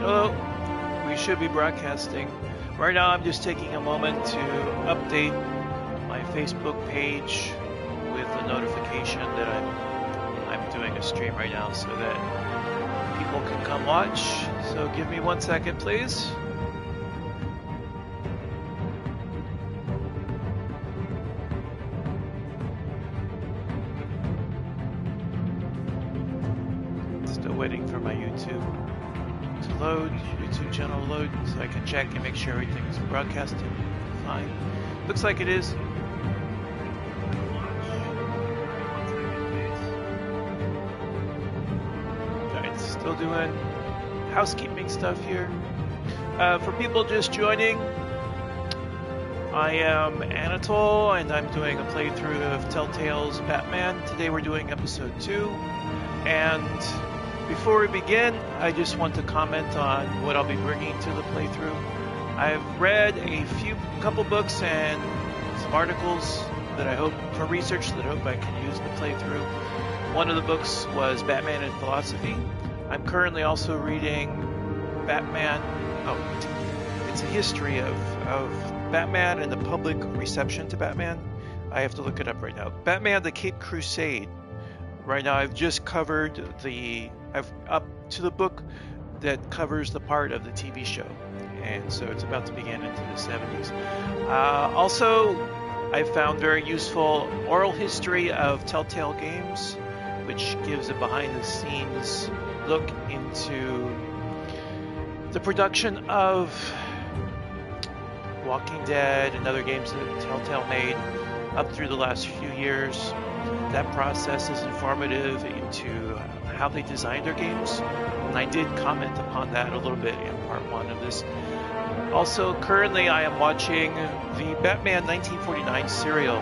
Hello. We should be broadcasting. Right now I'm just taking a moment to update my Facebook page with a notification that I'm doing a stream right now so that people can come watch. So give me 1 second, please. Still waiting for my YouTube to load, YouTube channel load, so I can check and make sure everything's broadcasting fine. Looks like it is. Alright, still doing housekeeping stuff here. For people just joining, I am Anatole, and I'm doing a playthrough of Telltale's Batman. Today we're doing episode 2, and before we begin, I just want to comment on what I'll be bringing to the playthrough. I've read a couple books and some articles that I hope, for research that I hope I can use in the playthrough. One of the books was Batman and Philosophy. I'm currently also reading Batman, it's a history of Batman and the public reception to Batman. I have to look it up right now. Batman, the Cape Crusade. Right now I've just covered up to the book that covers the part of the TV show, and so it's about to begin into the 70s. Also, I found very useful oral history of Telltale games, which gives a behind-the-scenes look into the production of Walking Dead and other games that Telltale made up through the last few years. That process is informative into how they designed their games, and I did comment upon that a little bit in part 1 of this. Also, currently I am watching the Batman 1949 serial.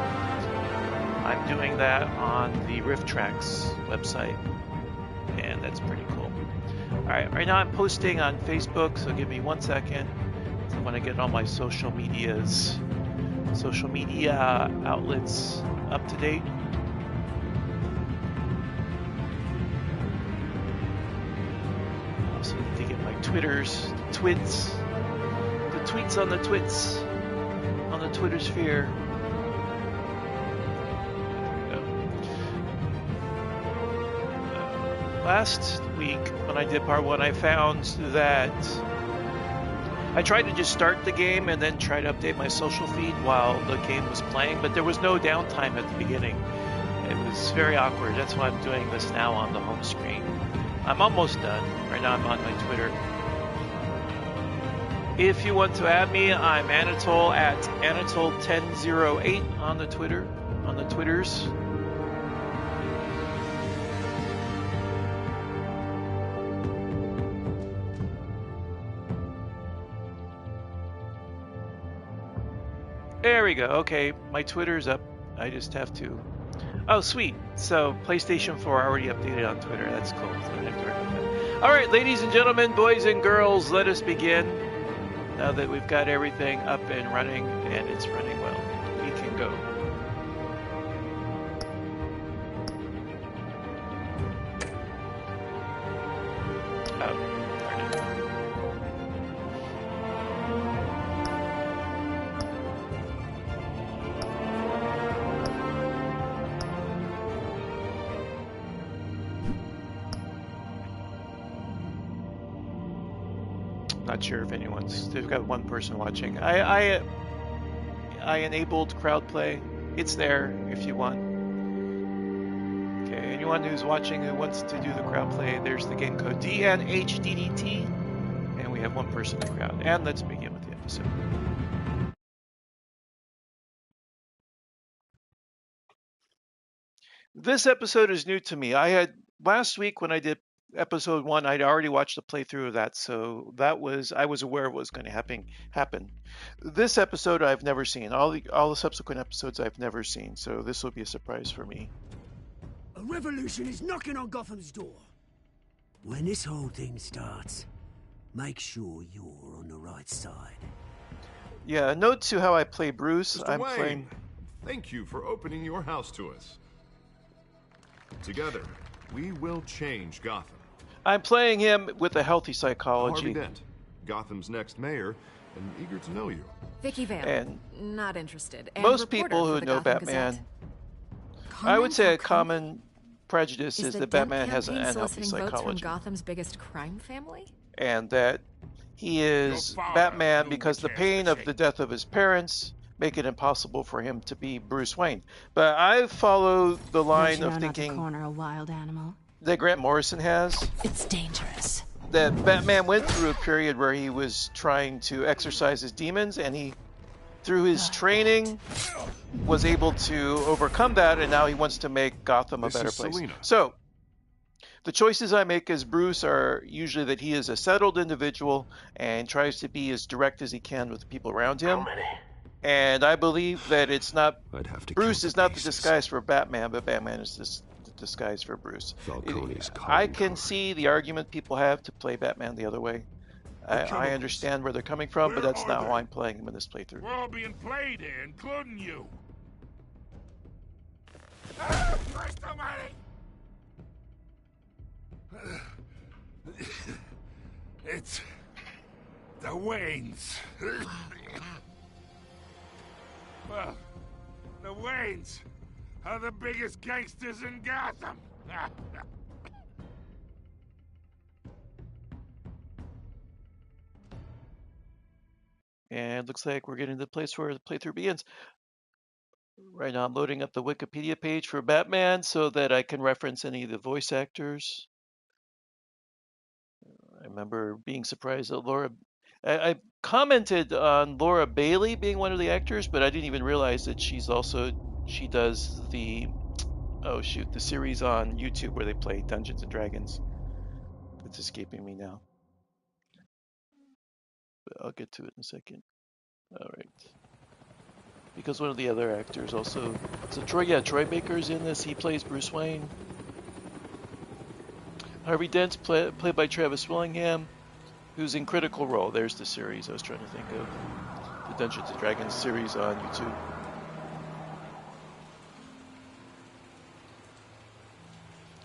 I'm doing that on the Rift Tracks website, and that's pretty cool. Alright, right now I'm posting on Facebook, so give me 1 second. I want to get all my social media outlets up to date. Also need to get my Twitters, the tweets on the twits, on the Twitter sphere. There we go. Last week, when I did part 1, I found that I tried to just start the game and then try to update my social feed while the game was playing, but there was no downtime at the beginning. It was very awkward. That's why I'm doing this now on the home screen. I'm almost done. Right now I'm on my Twitter. If you want to add me, I'm Anatole at Anatole1008 on the Twitters. There we go. Okay, my Twitter's up. I just have to... Oh, sweet. So, PlayStation 4 already updated on Twitter. That's cool. So I don't have to worry about that. Alright, ladies and gentlemen, boys and girls, let us begin. Now that we've got everything up and running, and it's running well, we can go. Not sure if they've got one person watching. I enabled crowd play. It's there if you want. Okay, anyone who's watching who wants to do the crowd play, there's the game code DNHDDT, and we have one person in the crowd. And let's begin with the episode. This episode is new to me. Last week when I did episode 1, I'd already watched the playthrough of that, so I was aware of what was going to happen. This episode I've never seen. All the subsequent episodes I've never seen, so this will be a surprise for me. A revolution is knocking on Gotham's door. When this whole thing starts, make sure you're on the right side. Yeah, a note to how I play Bruce. Mr. Wayne, thank you for opening your house to us. Together, we will change Gotham. I'm playing him with a healthy Harvey psychology. Dent, Gotham's next mayor, and eager to know you. Vicky Vale. And not interested. And most reporter people for who the know Gotham Batman, Gazette. I would say a Falcone? common prejudice is the that Dent Batman has an campaign unhealthy soliciting votes from psychology. Gotham's biggest crime family? And that he is Your father Batman knew because the which pain ass of to the shake. death of his parents make it impossible for him to be Bruce Wayne. But I follow the Don't line you of know not to thinking corner a wild animal? that Grant Morrison has, It's dangerous. that Batman went through a period where he was trying to exorcise his demons, and he, through his training, was able to overcome that, and now he wants to make Gotham a This better is place. Selina. So, the choices I make as Bruce are usually that he is a settled individual and tries to be as direct as he can with the people around him. And I believe that it's not I'd have to Bruce count is the not the pieces. disguise for Batman, but Batman is the disguise for Bruce. Falcone's I calling can card. see the argument people have to play Batman the other way. I chemicals. understand where they're coming from, but Where that's are not how they? I'm playing him in this playthrough. We're all being played here, including you. Christ almighty! It's the Waynes. Well, the Waynes are the biggest gangsters in Gotham. And it looks like we're getting to the place where the playthrough begins. Right now I'm loading up the Wikipedia page for Batman so that I can reference any of the voice actors. I remember being surprised that I commented on Laura Bailey being one of the actors, but I didn't even realize that she does the, oh shoot, the series on YouTube where they play Dungeons and Dragons. It's escaping me now. But I'll get to it in a second. All right. Because one of the other actors also, so Troy Baker's in this. He plays Bruce Wayne. Harvey Dent's played by Travis Willingham, who's in Critical Role. There's the series I was trying to think of. The Dungeons & Dragons series on YouTube.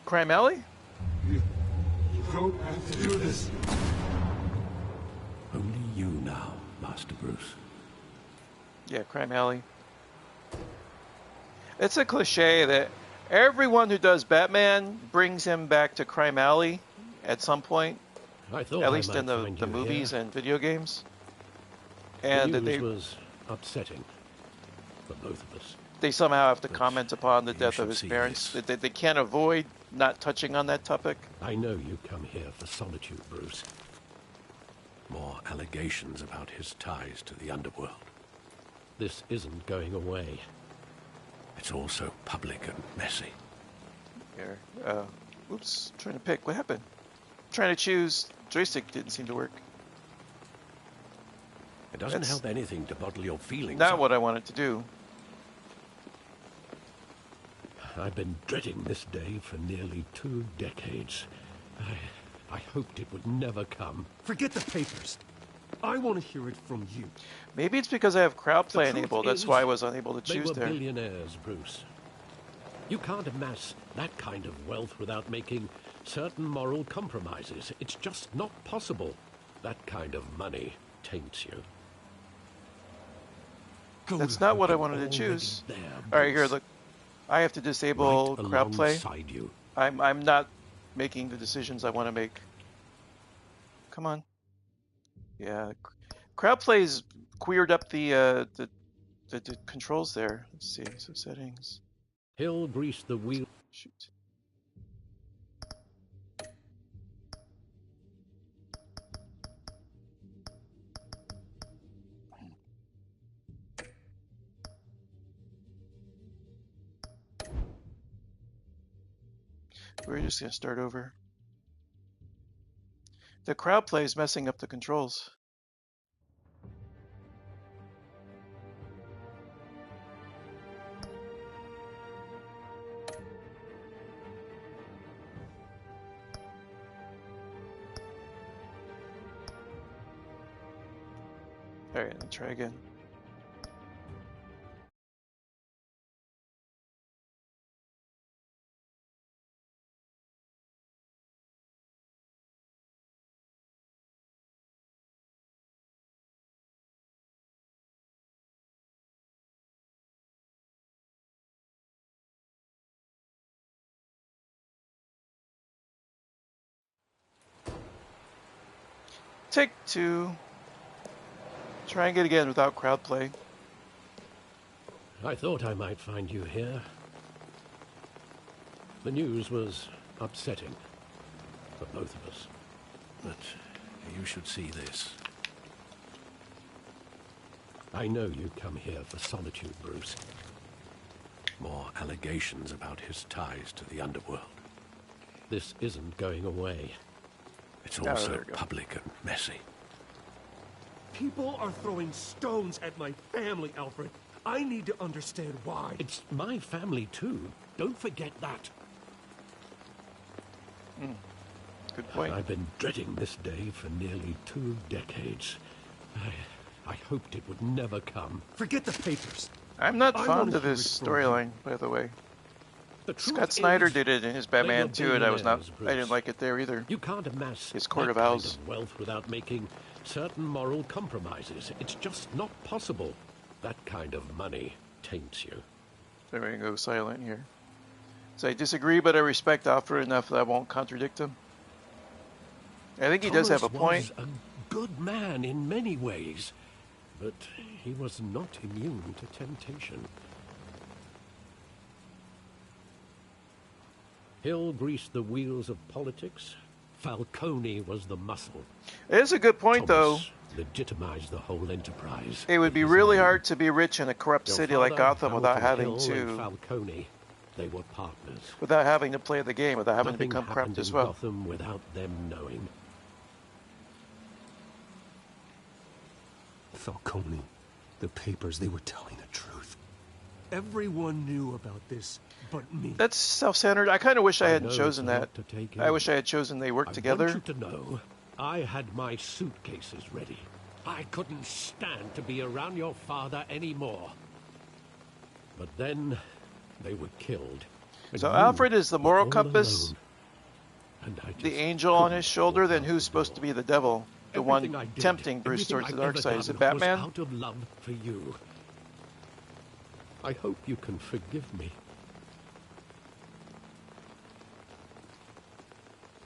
Crime Alley? You don't have to do this. Only you now, Master Bruce. Yeah, Crime Alley. It's a cliche that everyone who does Batman brings him back to Crime Alley at some point. I thought At least in I might find the you movies here. and video games. The And that news was upsetting for both of us. they somehow have to But comment upon the you death of should his see parents. this. They can't avoid not touching on that topic. I know you come here for solitude, Bruce. More allegations about his ties to the underworld. This isn't going away. It's all so public and messy. Here, oops, trying to pick. What happened? Trying to choose. Joystick didn't seem to work. It doesn't That's help anything to bottle your feelings Not up. what I wanted to do. I've been dreading this day for nearly 2 decades. I hoped it would never come. Forget the papers. I want to hear it from you. Maybe it's because I have crowd play The truth enabled. That's is, why I was unable to They choose were there. billionaires, Bruce. You can't amass that kind of wealth without making certain moral compromises. It's just not possible. That kind of money taints you. That's not what I wanted to choose. There, All right, here, Bruce. look. I have to disable Right crowd play. alongside you. I'm not making the decisions I want to make. Come on. Yeah, crowd play's queered up the controls there. Let's see. So settings. He'll grease the wheel. Shoot. We're just gonna start over. The crowd play is messing up the controls. All right, let's try again. Take two. Trying it again without crowd play. I thought I might find you here. The news was upsetting for both of us. But you should see this. I know you come here for solitude, Bruce. More allegations about his ties to the underworld. This isn't going away. It's Oh, also there we go. public and messy. People are throwing stones at my family, Alfred. I need to understand why. It's my family, too. Don't forget that. Good point. I've been dreading this day for nearly 2 decades. I hoped it would never come. Forget the papers. I'm not I fond wanna of this hear it from storyline, by the way. The truth Scott Snyder is, did it in his they Batman were 2, and I was not. billionaires, I Bruce. didn't like it there either. You can't amass His Court that of kind Owls. of wealth without making certain moral compromises. It's just not possible. That kind of money taints you. They're going to go silent here. So I disagree, but I respect Alfred enough that I won't contradict him. I think he does have a Thomas point. was a good man in many ways, but he was not immune to temptation. Hill greased the wheels of politics. Falcone was the muscle. It is a good point, though. Thomas legitimized the whole enterprise. It would be His really name. hard to be rich in a corrupt Your city like father, Gotham without Hamilton having Hill and to, Falcone, they were partners. without having to play the game, without having to Nothing become happened corrupt as in well. Gotham without them knowing. Falcone, the papers, they were telling the truth. Everyone knew about this but me. That's self-centered. I kind of wish I hadn't know chosen it's a that. lot to take I in. wish I had chosen they worked I together. want you to know, I had my suitcases ready. I couldn't stand to be around your father anymore. But then they were killed. And So you Alfred is the were moral all compass, alone. And I the just angel on couldn't his shoulder, walk then out who's the supposed to door. be the devil? The one Everything I did, tempting Bruce everything towards the I've dark ever side. Is it done was Batman? out of love for you. I hope you can forgive me.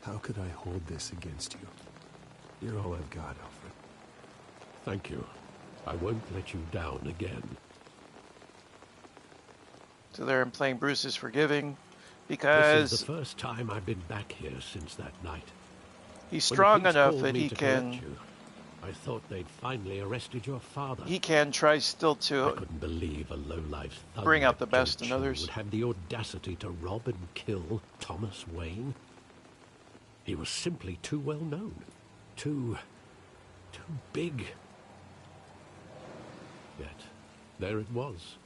How could I hold this against you? You're all I've got, Alfred. Thank you. I won't let you down again. So there I'm playing Bruce is forgiving This because is the first time I've been back here since that night. he's When the strong police enough called that me he to collect can you, I thought they'd finally arrested your father. try still I to couldn't believe a low-life thug bring out like the best Joe in Chill others. would have the audacity to rob and kill Thomas Wayne. He was simply too well known, too big. Yet there it was.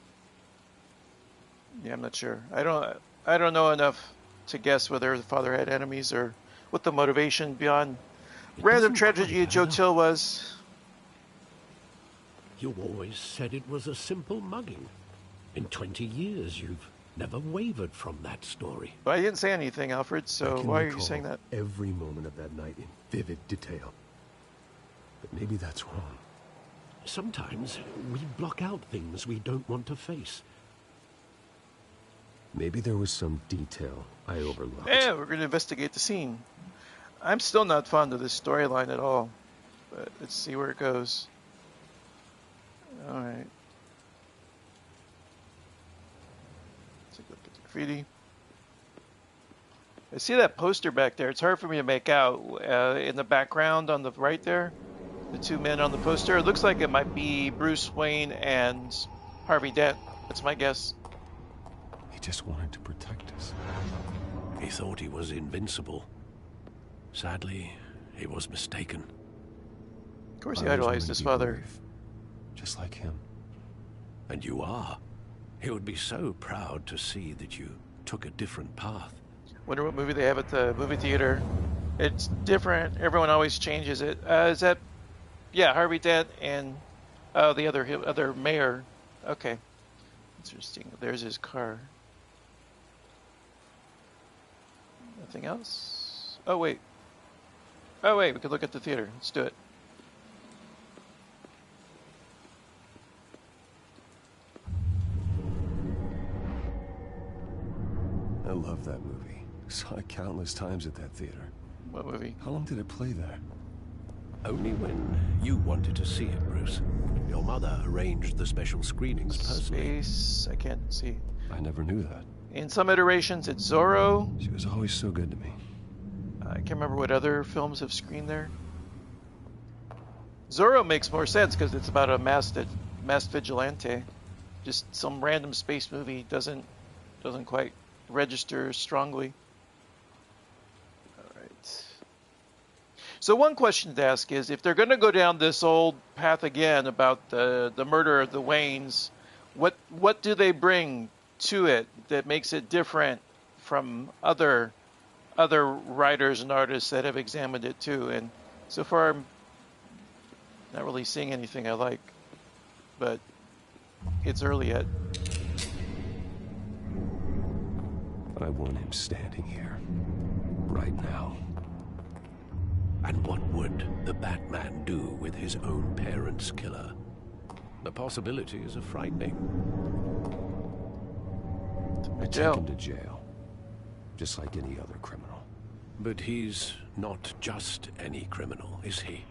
Yeah, I'm not sure. I don't know enough to guess whether the father had enemies or what the motivation beyond It random doesn't tragedy quite Joe add up. Till was. You always said it was a simple mugging. In 20 years, you've never wavered from that story. But I didn't say anything, Alfred, so why are you saying that? Every moment of that night in vivid detail. But maybe that's wrong. Sometimes we block out things we don't want to face. Maybe there was some detail I overlooked. Yeah, we're going to investigate the scene. I'm still not fond of this storyline at all, but let's see where it goes. Alright. Take a look at the graffiti. I see that poster back there. It's hard for me to make out. In the background on the right there, the two men on the poster. It looks like it might be Bruce Wayne and Harvey Dent. That's my guess. He just wanted to protect us. He thought he was invincible. Sadly, he was mistaken. Of course, he I always idolized wanted his to be father. brave, just like him. And you are. He would be so proud to see that you took a different path. Wonder what movie they have at the movie theater. It's different. Everyone always changes it. Is that? Yeah, Harvey Dent and the other mayor. Okay, interesting. There's his car. Nothing else. Oh wait. We could look at the theater. Let's do it. I love that movie. Saw it countless times at that theater. What movie? How long did it play there? Only when you wanted to see it, Bruce. Your mother arranged the special screenings personally. Space. I can't see. I never knew that. In some iterations, it's Zorro. She was always so good to me. I can't remember what other films have screened there. Zorro makes more sense because it's about a masked vigilante. Just some random space movie doesn't quite register strongly. All right. So one question to ask is, if they're going to go down this old path again about the murder of the Waynes, what do they bring to it that makes it different from other writers and artists that have examined it too? And so far, I'm not really seeing anything I like, but it's early yet. I want him standing here, right now. And what would the Batman do with his own parents' killer? The possibilities are frightening. I take him to jail, just like any other criminal. But he's not just any criminal, is he?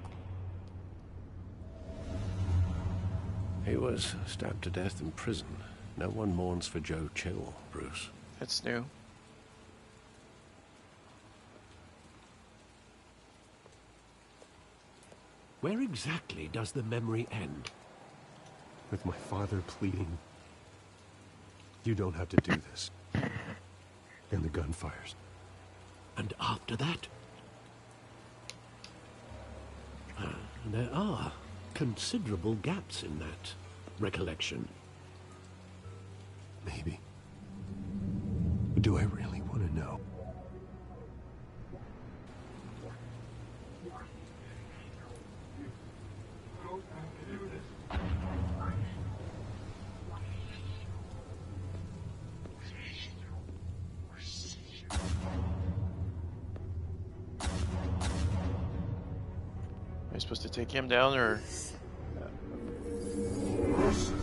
He was stabbed to death in prison. No one mourns for Joe Chill, Bruce. That's new. Where exactly does the memory end? With my father pleading, you don't have to do this. And the gun fires. And after that? There are considerable gaps in that recollection. Maybe. But do I really want to know? Am I supposed to take him down or?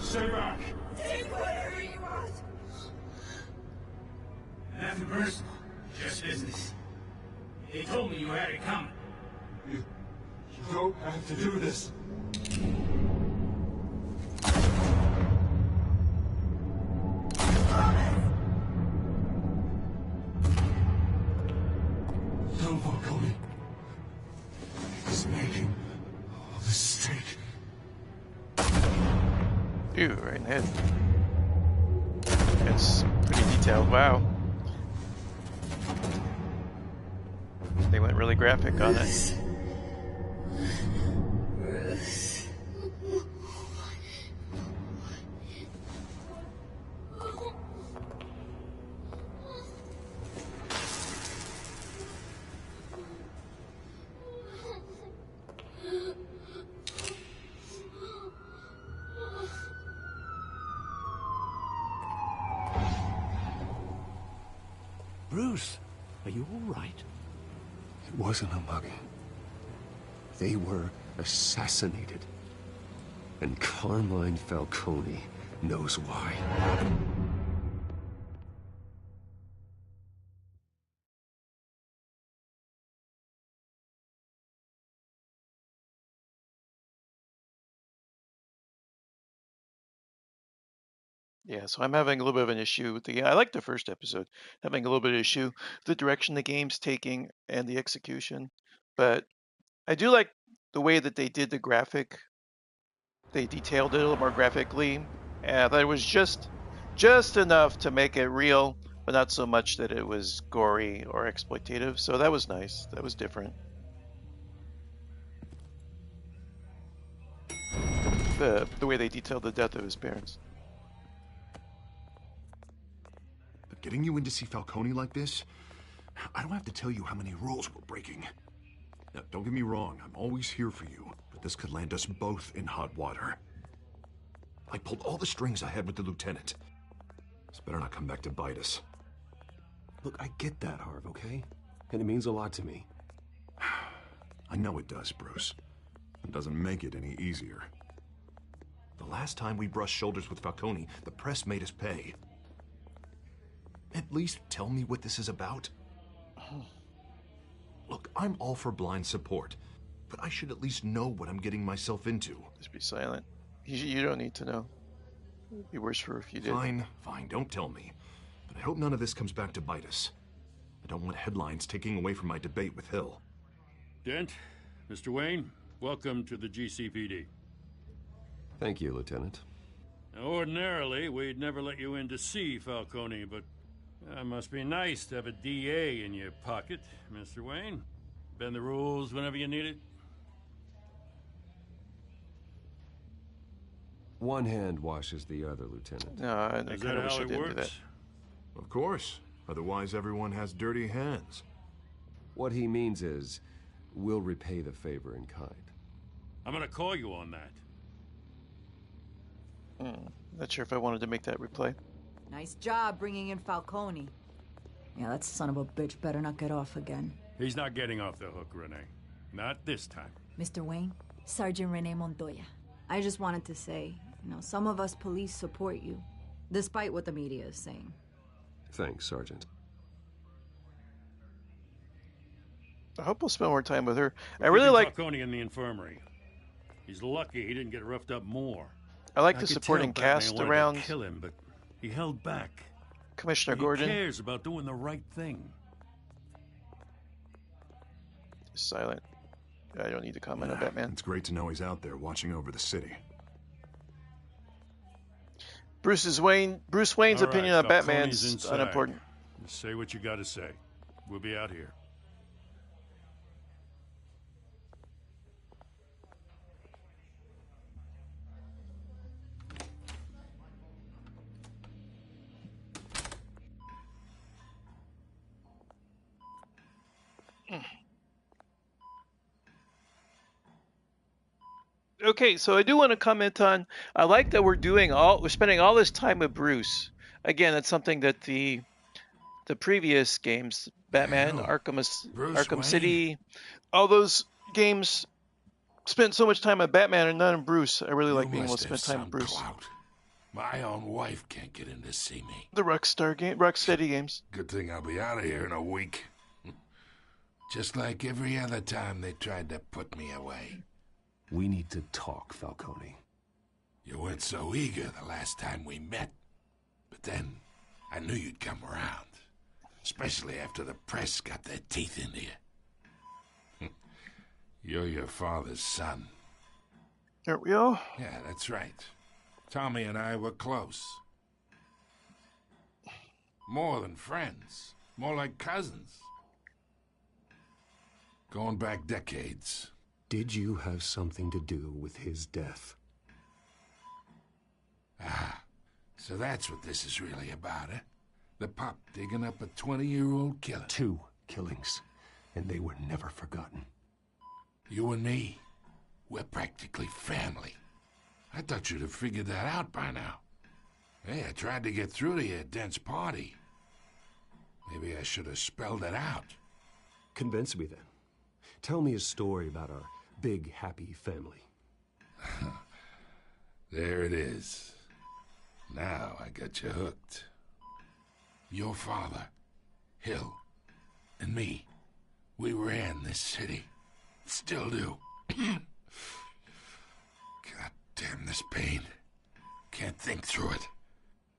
Stay back! Take whatever you want! Nothing personal, just business. He told me you had it coming. You don't have to do this. Don't Falcone. He's making a mistake. Ew, right in the head. It's pretty detailed. Wow. They went really graphic on it. Bruce, are you all right? It wasn't a mugging. They were assassinated. And Carmine Falcone knows why. Yeah, so I'm having a little bit of an issue with I like the first episode, having a little bit of issue with the direction the game's taking and the execution. But I do like the way that they did the graphic. They detailed it a little more graphically. And that it was just enough to make it real, but not so much that it was gory or exploitative. So that was nice. That was different. The way they detailed the death of his parents. But getting you in to see Falcone like this, I don't have to tell you how many rules we're breaking. Now, don't get me wrong, I'm always here for you, but this could land us both in hot water. I pulled all the strings I had with the lieutenant. This better not come back to bite us. Look, I get that, Harv, okay? And it means a lot to me. I know it does, Bruce. It doesn't make it any easier. The last time we brushed shoulders with Falcone, the press made us pay. At least tell me what this is about. Look, I'm all for blind support, but I should at least know what I'm getting myself into. Just be silent. You don't need to know. It'd be worse for if you did. Fine, don't tell me. But I hope none of this comes back to bite us. I don't want headlines taking away from my debate with Hill. Dent, Mr. Wayne, welcome to the GCPD. Thank you, Lieutenant. Now, ordinarily, we'd never let you in to see Falcone, but it must be nice to have a DA in your pocket, Mr. Wayne. Bend the rules whenever you need it. One hand washes the other, Lieutenant. No, I kind of wish I didn't do that. Of course. Otherwise, everyone has dirty hands. What he means is, we'll repay the favor in kind. I'm gonna call you on that. Not sure if I wanted to make that replay. Nice job bringing in Falcone. Yeah, that son of a bitch better not get off again. He's not getting off the hook, Renee. Not this time. Mr. Wayne, Sergeant Renee Montoya. I just wanted to say, some of us police support you, despite what the media is saying. Thanks, Sergeant. I hope we'll spend more time with her. I really like Falcone in the infirmary. He's lucky he didn't get roughed up more. I like the supporting cast around. Kill him, but he held back. Commissioner Gordon. He cares about doing the right thing. Silent. I don't need to comment on Batman. It's great to know he's out there watching over the city. Bruce Wayne's opinion on Batman's inside. unimportant. Just say what you got to say. We'll be out here. Okay, so I do want to comment on. I like that we're spending all this time with Bruce. Again, that's something that the previous games, Batman, Arkham City, all those games spent so much time with Batman and none on Bruce. I really like being able to spend time with Bruce. Clout. My own wife can't get in to see me. The Rocksteady games. Good thing I'll be out of here in a week. Just like every other time they tried to put me away. We need to talk, Falcone. You weren't so eager the last time we met. But then, I knew you'd come around. Especially after the press got their teeth into you. You're your father's son. Aren't we all? Yeah, that's right. Tommy and I were close. More than friends. More like cousins. Going back decades. Did you have something to do with his death? Ah, so that's what this is really about, eh? The pup digging up a 20-year-old killer. 2 killings, and they were never forgotten. You and me, we're practically family. I thought you'd have figured that out by now. Hey, I tried to get through to you at Dent's party. Maybe I should have spelled it out. Convince me then. Tell me a story about our big, happy family. There it is. Now I got you hooked. Your father, Hill, and me, we ran this city. Still do. God damn this pain. Can't think through it.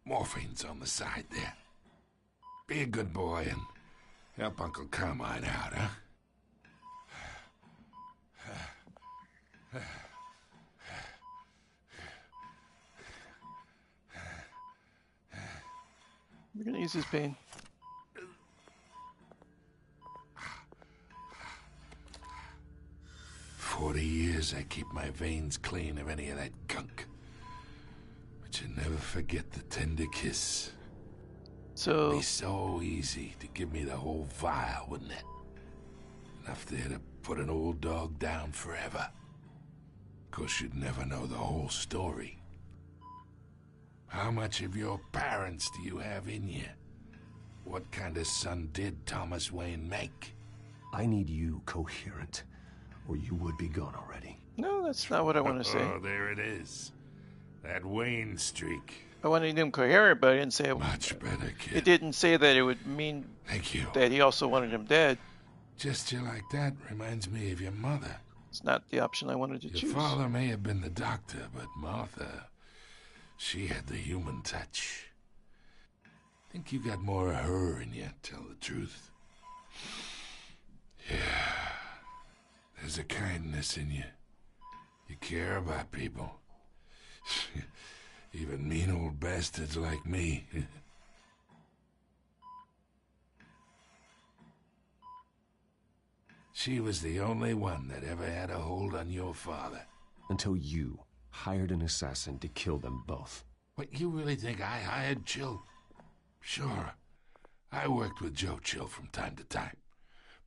Morphine's on the side there. Be a good boy and help Uncle Carmine out, huh? We're gonna use his pain. For 40 years I keep my veins clean of any of that gunk. But you never forget the tender kiss. So... It'd be so easy to give me the whole vial, wouldn't it? Enough there to put an old dog down forever. Of course, you'd never know the whole story. How much of your parents do you have in you? What kind of son did Thomas Wayne make? I need you coherent, or you would be gone already. No, that's not what I want to say. Oh, there it is. That Wayne streak. I wanted him coherent, but I didn't say it. Much better, kid. It didn't say that it would mean Thank you. that he also wanted him dead. Gesture like that reminds me of your mother. It's not the option I wanted to choose. Your father may have been the doctor, but Martha, she had the human touch. I think you got more of her in you, tell the truth. Yeah. There's a kindness in you. You care about people. Even mean old bastards like me. She was the only one that ever had a hold on your father. Until you hired an assassin to kill them both. What, you really think I hired Chill? Sure. I worked with Joe Chill from time to time.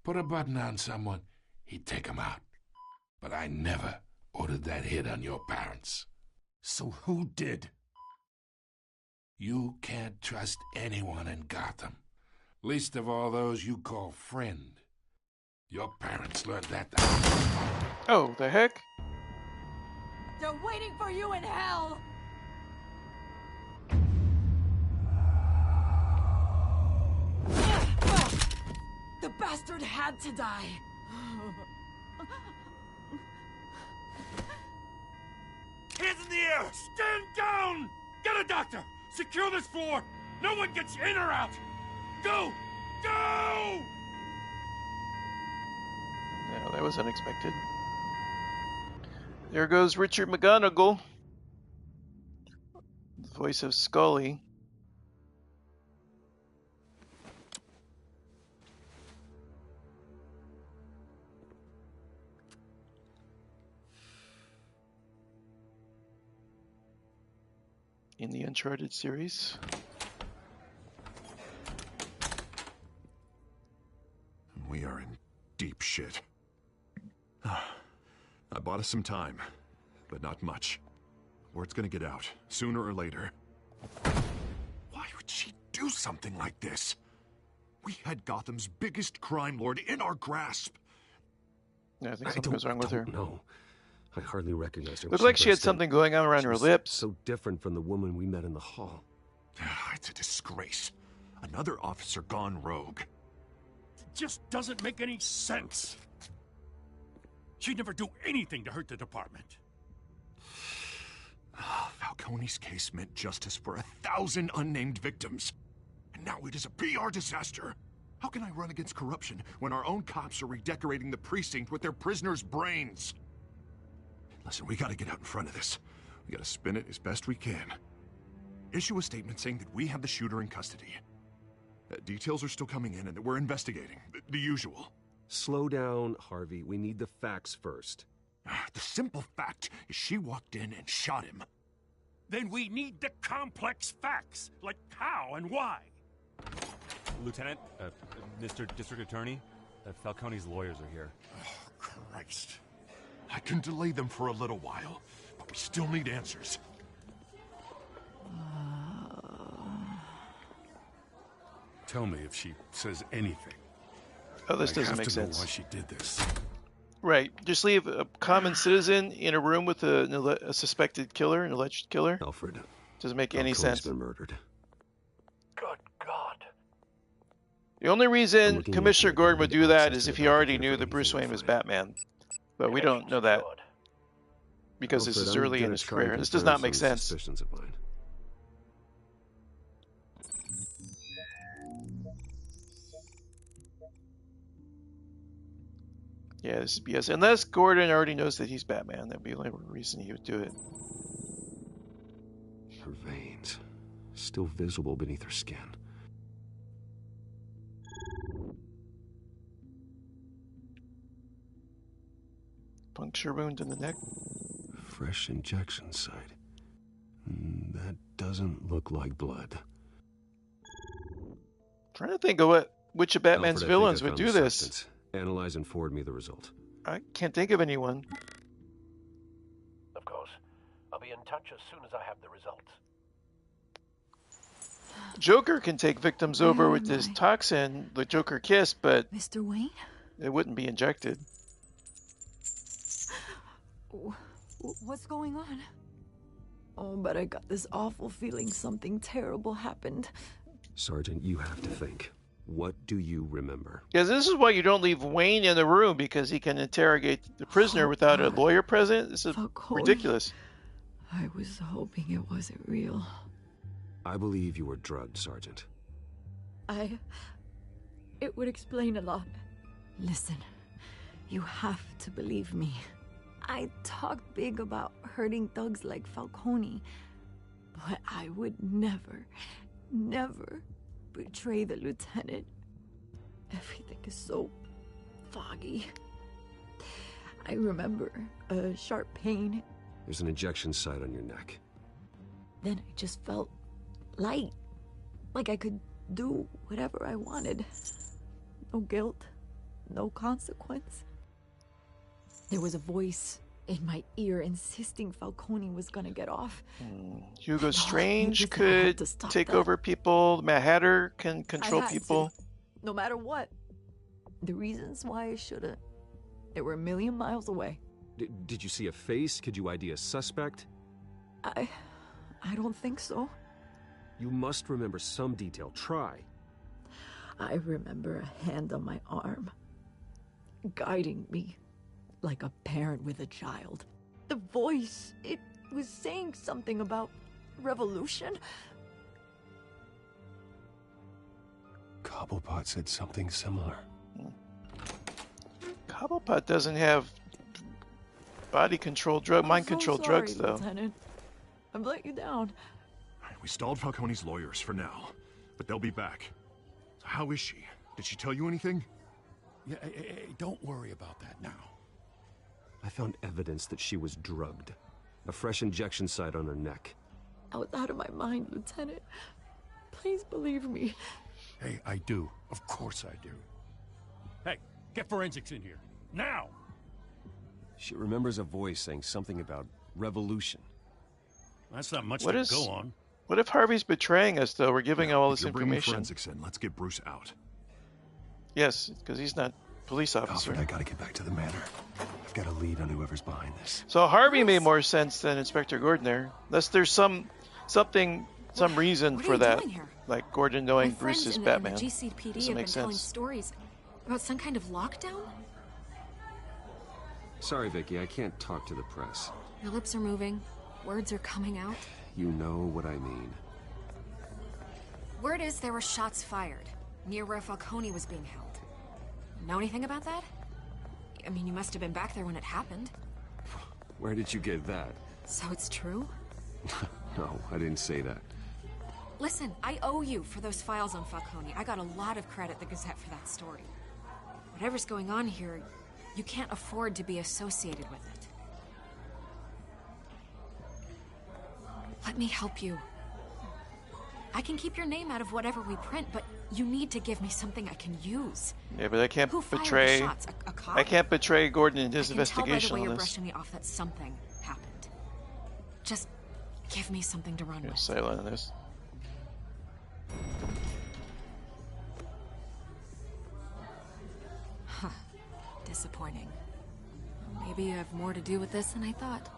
Put a button on someone, he'd take him out. But I never ordered that hit on your parents. So who did? You can't trust anyone in Gotham. Least of all those you call friend. Your parents learned that. Oh, the heck? They're waiting for you in hell! The bastard had to die. Hands in the air! Stand down! Get a doctor! Secure this floor! No one gets in or out! Go! Go! No, that was unexpected. There goes Richard McGonagall, the voice of Scully. In the Uncharted series. We are in deep shit. I bought us some time, but not much. Word's gonna get out, sooner or later. Why would she do something like this? We had Gotham's biggest crime lord in our grasp. Yeah, I think something was wrong with her. No, I hardly recognized her. Looked like she had something going on around her lips. So different from the woman we met in the hall. It's a disgrace. Another officer gone rogue. It just doesn't make any sense. She'd never do anything to hurt the department. Falcone's case meant justice for 1,000 unnamed victims. And now it is a PR disaster. How can I run against corruption when our own cops are redecorating the precinct with their prisoners' brains? Listen, we gotta get out in front of this. We gotta spin it as best we can. Issue a statement saying that we have the shooter in custody. Details are still coming in and that we're investigating. The usual. Slow down, Harvey. We need the facts first. The simple fact is she walked in and shot him. Then we need the complex facts, like how and why. Lieutenant, Mr. District Attorney, Falcone's lawyers are here. Oh, Christ. I can delay them for a little while, but we still need answers. Tell me if she says anything. Oh, this doesn't make sense. Know why she did this. Right. Just leave a common citizen in a room with a suspected killer, an alleged killer. Alfred. Doesn't make any sense. Been murdered. Good God. The only reason Commissioner Gordon would do that is if he already knew that Bruce Wayne was Batman. But we don't know that. Because this is early in his career. This does not make sense. Suspicions of mine. Yeah, this is BS. Unless Gordon already knows that he's Batman, that'd be the only reason he would do it. Her veins, still visible beneath her skin. Puncture wound in the neck. Fresh injection site. That doesn't look like blood. Trying to think of which of Batman's Alfred, villains would do this. Substance. Analyze and forward me the result. I can't think of anyone. Of course. I'll be in touch as soon as I have the results. Joker can take victims over with this toxin, the Joker kiss, but Mr. Wayne? It wouldn't be injected. What's going on? Oh, but I got this awful feeling something terrible happened. Sergeant, you have to think. What do you remember? Because this is why you don't leave Wayne in the room, because he can interrogate the prisoner without a lawyer present. This is ridiculous. I was hoping it wasn't real. I believe you were drugged, Sergeant. It would explain a lot. Listen, you have to believe me. I talked big about hurting thugs like Falcone, but I would never betray the lieutenant. Everything is so foggy. I remember a sharp pain. There's an injection site on your neck. Then I just felt light, like I could do whatever I wanted. No guilt, no consequence. There was a voice in my ear insisting Falcone was gonna get off. Hugo Strange could take over people. Mad Hatter can control people. No matter what. The reasons why I shouldn't, they were a million miles away. Did you see a face? Could you ID a suspect? I don't think so. You must remember some detail. Try. I remember a hand on my arm, guiding me like a parent with a child. The voice, it was saying something about revolution. Cobblepot said something similar. Cobblepot doesn't have body control mind control drugs, though. Lieutenant. I've let you down. We stalled Falcone's lawyers for now, but they'll be back. How is she? Did she tell you anything? Yeah, hey, don't worry about that now. I found evidence that she was drugged. A fresh injection site on her neck. I was out of my mind, Lieutenant. Please believe me. Hey, I do. Of course I do. Hey, get forensics in here. Now! She remembers a voice saying something about revolution. That's not much to go on. What if Harvey's betraying us, though? We're giving all this information. Forensics in. Let's get Bruce out. Yes, because he's not police officer. Alfred, I gotta get back to the manor. I've got a lead on whoever's behind this. So Harvey made more sense than Inspector Gordon there. Unless there's some reason for that. Like Gordon knowing Bruce is Batman. My friends in the GCPD have been telling stories about some kind of lockdown. Sorry, Vicky, I can't talk to the press. Your lips are moving. Words are coming out. You know what I mean. Word is there were shots fired near where Falcone was being held. Know anything about that? I mean, you must have been back there when it happened. Where did you get that? So it's true? No, I didn't say that. Listen, I owe you for those files on Falcone. I got a lot of credit at the Gazette for that story. Whatever's going on here, you can't afford to be associated with it. Let me help you. I can keep your name out of whatever we print, but you need to give me something I can use. Yeah, but I can't betray. A cop? I can't betray Gordon in his investigation I can tell by the way on you're this. brushing me off that something happened. Just give me something to run You're with. silent on this. Huh. Disappointing. Maybe you have more to do with this than I thought.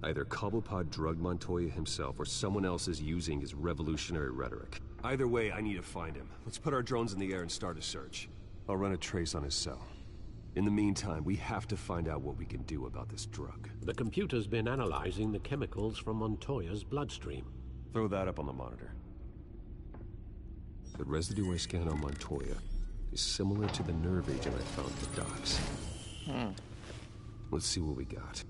Either Cobblepot drugged Montoya himself, or someone else is using his revolutionary rhetoric. Either way, I need to find him. Let's put our drones in the air and start a search. I'll run a trace on his cell. In the meantime, we have to find out what we can do about this drug. The computer's been analyzing the chemicals from Montoya's bloodstream. Throw that up on the monitor. The residue I scanned on Montoya is similar to the nerve agent I found at the docks. Let's see what we got.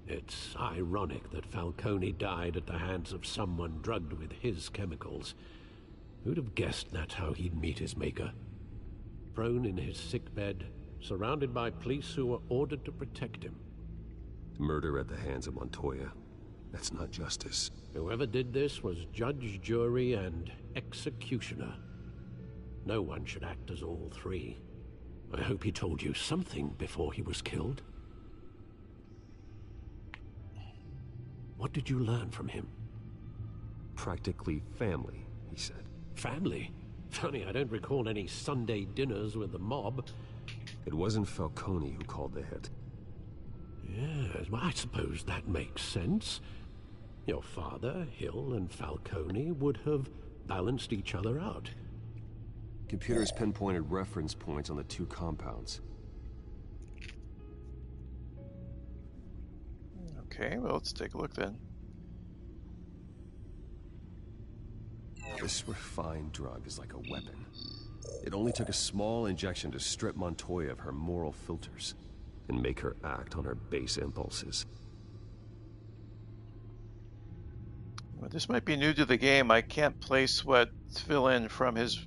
It's ironic that Falcone died at the hands of someone drugged with his chemicals. Who'd have guessed that's how he'd meet his maker? Prone in his sickbed, surrounded by police who were ordered to protect him. Murder at the hands of Montoya. That's not justice. Whoever did this was judge, jury, and executioner. No one should act as all three. I hope he told you something before he was killed. What did you learn from him? Practically family, he said. Family? Funny, I don't recall any Sunday dinners with the mob. It wasn't Falcone who called the hit. Yes, well, I suppose that makes sense. Your father, Hill, and Falcone would have balanced each other out. Computers pinpointed reference points on the two compounds. Okay, well, let's take a look then. This refined drug is like a weapon. It only took a small injection to strip Montoya of her moral filters and make her act on her base impulses. Well, this might be new to the game. I can't place what fill in from his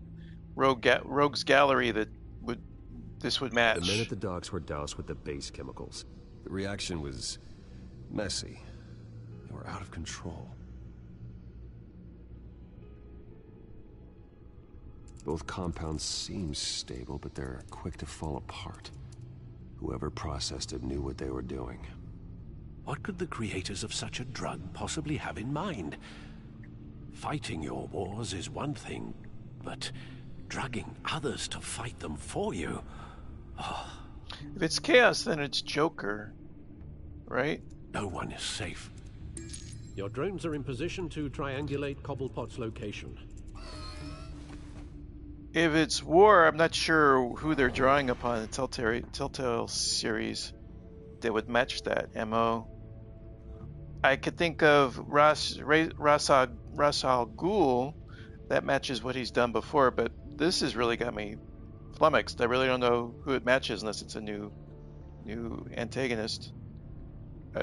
rogues gallery that this would match. The men at the docks were doused with the base chemicals. The reaction was messy. They were out of control. Both compounds seem stable, but they're quick to fall apart. Whoever processed it knew what they were doing. What could the creators of such a drug possibly have in mind? Fighting your wars is one thing, but drugging others to fight them for you? Oh. If it's chaos, then it's Joker, right? No one is safe. Your drones are in position to triangulate Cobblepot's location. If it's war, I'm not sure who they're drawing upon the Telltale series that would match that MO. I could think of Ra's al Ghul. That matches what he's done before, but this has really got me flummoxed. I really don't know who it matches unless it's a new antagonist.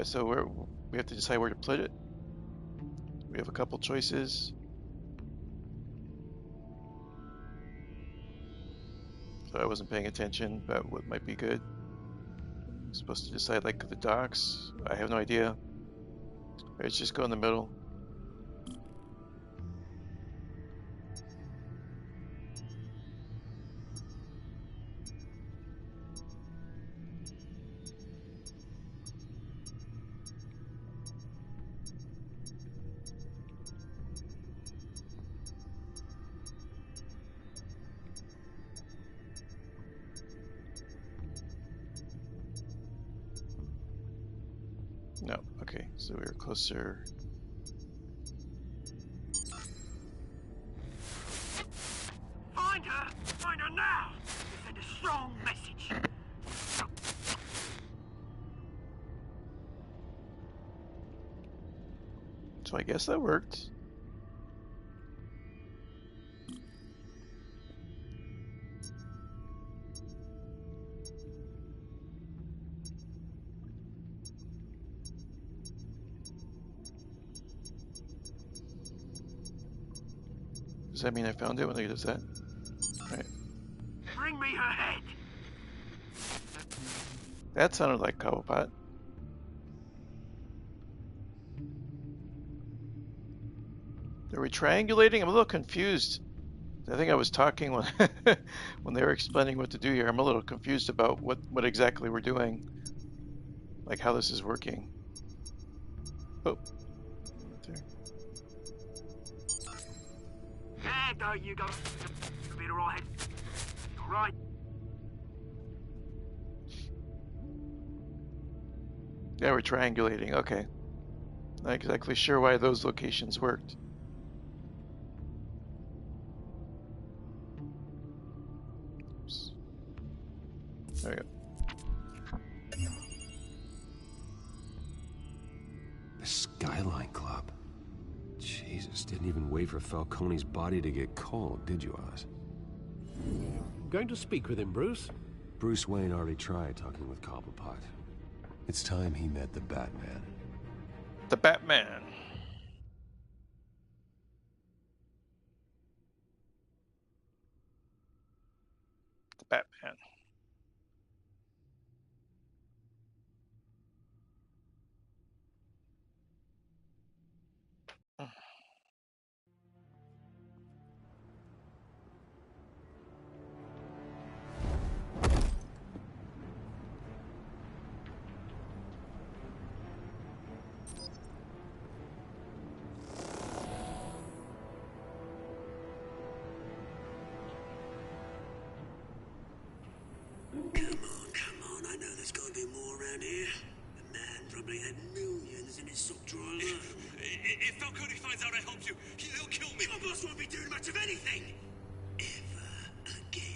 So we have to decide where to put it. We have a couple choices. So I wasn't paying attention about what might be good. I'm supposed to decide like the docks. I have no idea. Let's just go in the middle. No, okay, so we're closer. Find her! Find her now! Send a strong message. So I guess that worked. Does that mean I found it when I does that? Right. Bring me her head! That sounded like Cobblepot. Are we triangulating? I'm a little confused. I think I was talking when when they were explaining what to do here. I'm a little confused about what exactly we're doing. Like how this is working. Oh. There. There you go. Be right. All right. Yeah, we're triangulating. Okay. Not exactly sure why those locations worked. Oops. There we go. The Skyline Club. Jesus, didn't even wait for Falcone's body to get cold, did you, Oz? Going to speak with him, Bruce? Bruce Wayne already tried talking with Cobblepot. It's time he met the Batman. The Batman. The Batman. If Falcone finds out I helped you, he'll kill me. Your boss won't be doing much of anything. Ever again.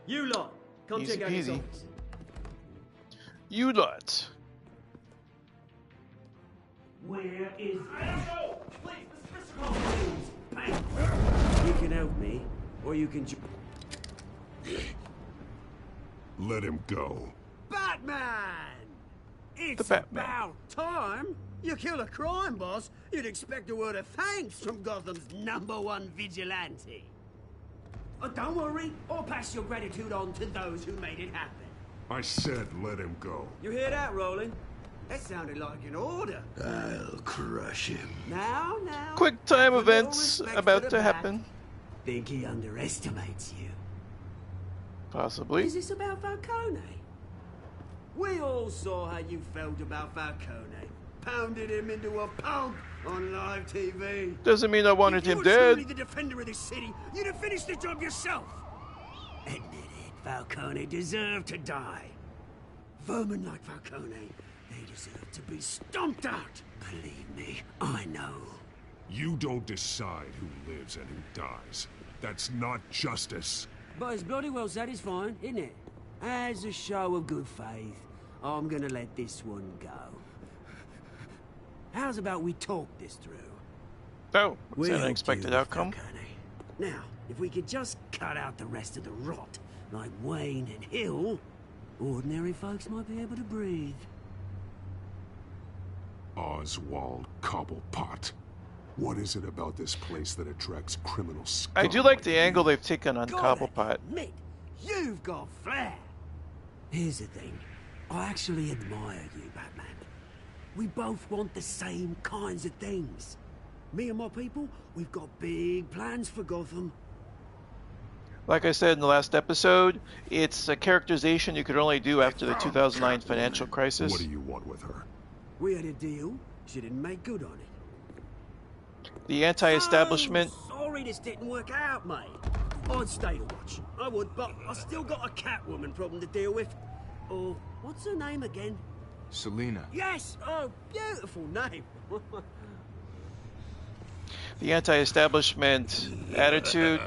You lot, come Easy check out his peasy. office. You lot. Where is I don't know! Please, Mr. Collins! Bang! You can help me, or you can Let him go. Batman? It's The Batman. about time. You kill a crime boss, you'd expect a word of thanks from Gotham's #1 vigilante. Oh, don't worry, I'll pass your gratitude on to those who made it happen. I said let him go. You hear that, Roland? That sounded like an order. I'll crush him. Now. Quick time with a little events respect about for to the Bat. happen. Think he underestimates you. Possibly. Is this about Falcone? We all saw how you felt about Falcone. Pounded him into a pulp on live TV. Doesn't mean I wanted If you him were dead. truly the defender of this city, you'd have finished the job yourself. Admit it, Falcone deserved to die. Vermin like Falcone, they deserve to be stomped out. Believe me, I know. You don't decide who lives and who dies. That's not justice. But it's bloody well satisfying, isn't it? As a show of good faith, I'm gonna let this one go. How's about we talk this through? Oh, it's We'll an unexpected deal with outcome. Falcone. Now, if we could just cut out the rest of the rot, like Wayne and Hill, ordinary folks might be able to breathe. Oswald Cobblepot. What is it about this place that attracts criminal scum? I do like the angle they've taken on Gotta Cobblepot. admit, you've got flair. Here's the thing. I actually admire you, Batman. We both want the same kinds of things. Me and my people, we've got big plans for Gotham. Like I said in the last episode, it's a characterization you could only do after the 2009 financial crisis. What do you want with her? We had a deal. She didn't make good on it. The anti-establishment. So sorry this didn't work out, mate. I'd stay to watch. I would, but I still got a Catwoman problem to deal with. Oh, what's her name again? Selina. Yes! Oh, beautiful name. The anti-establishment attitude.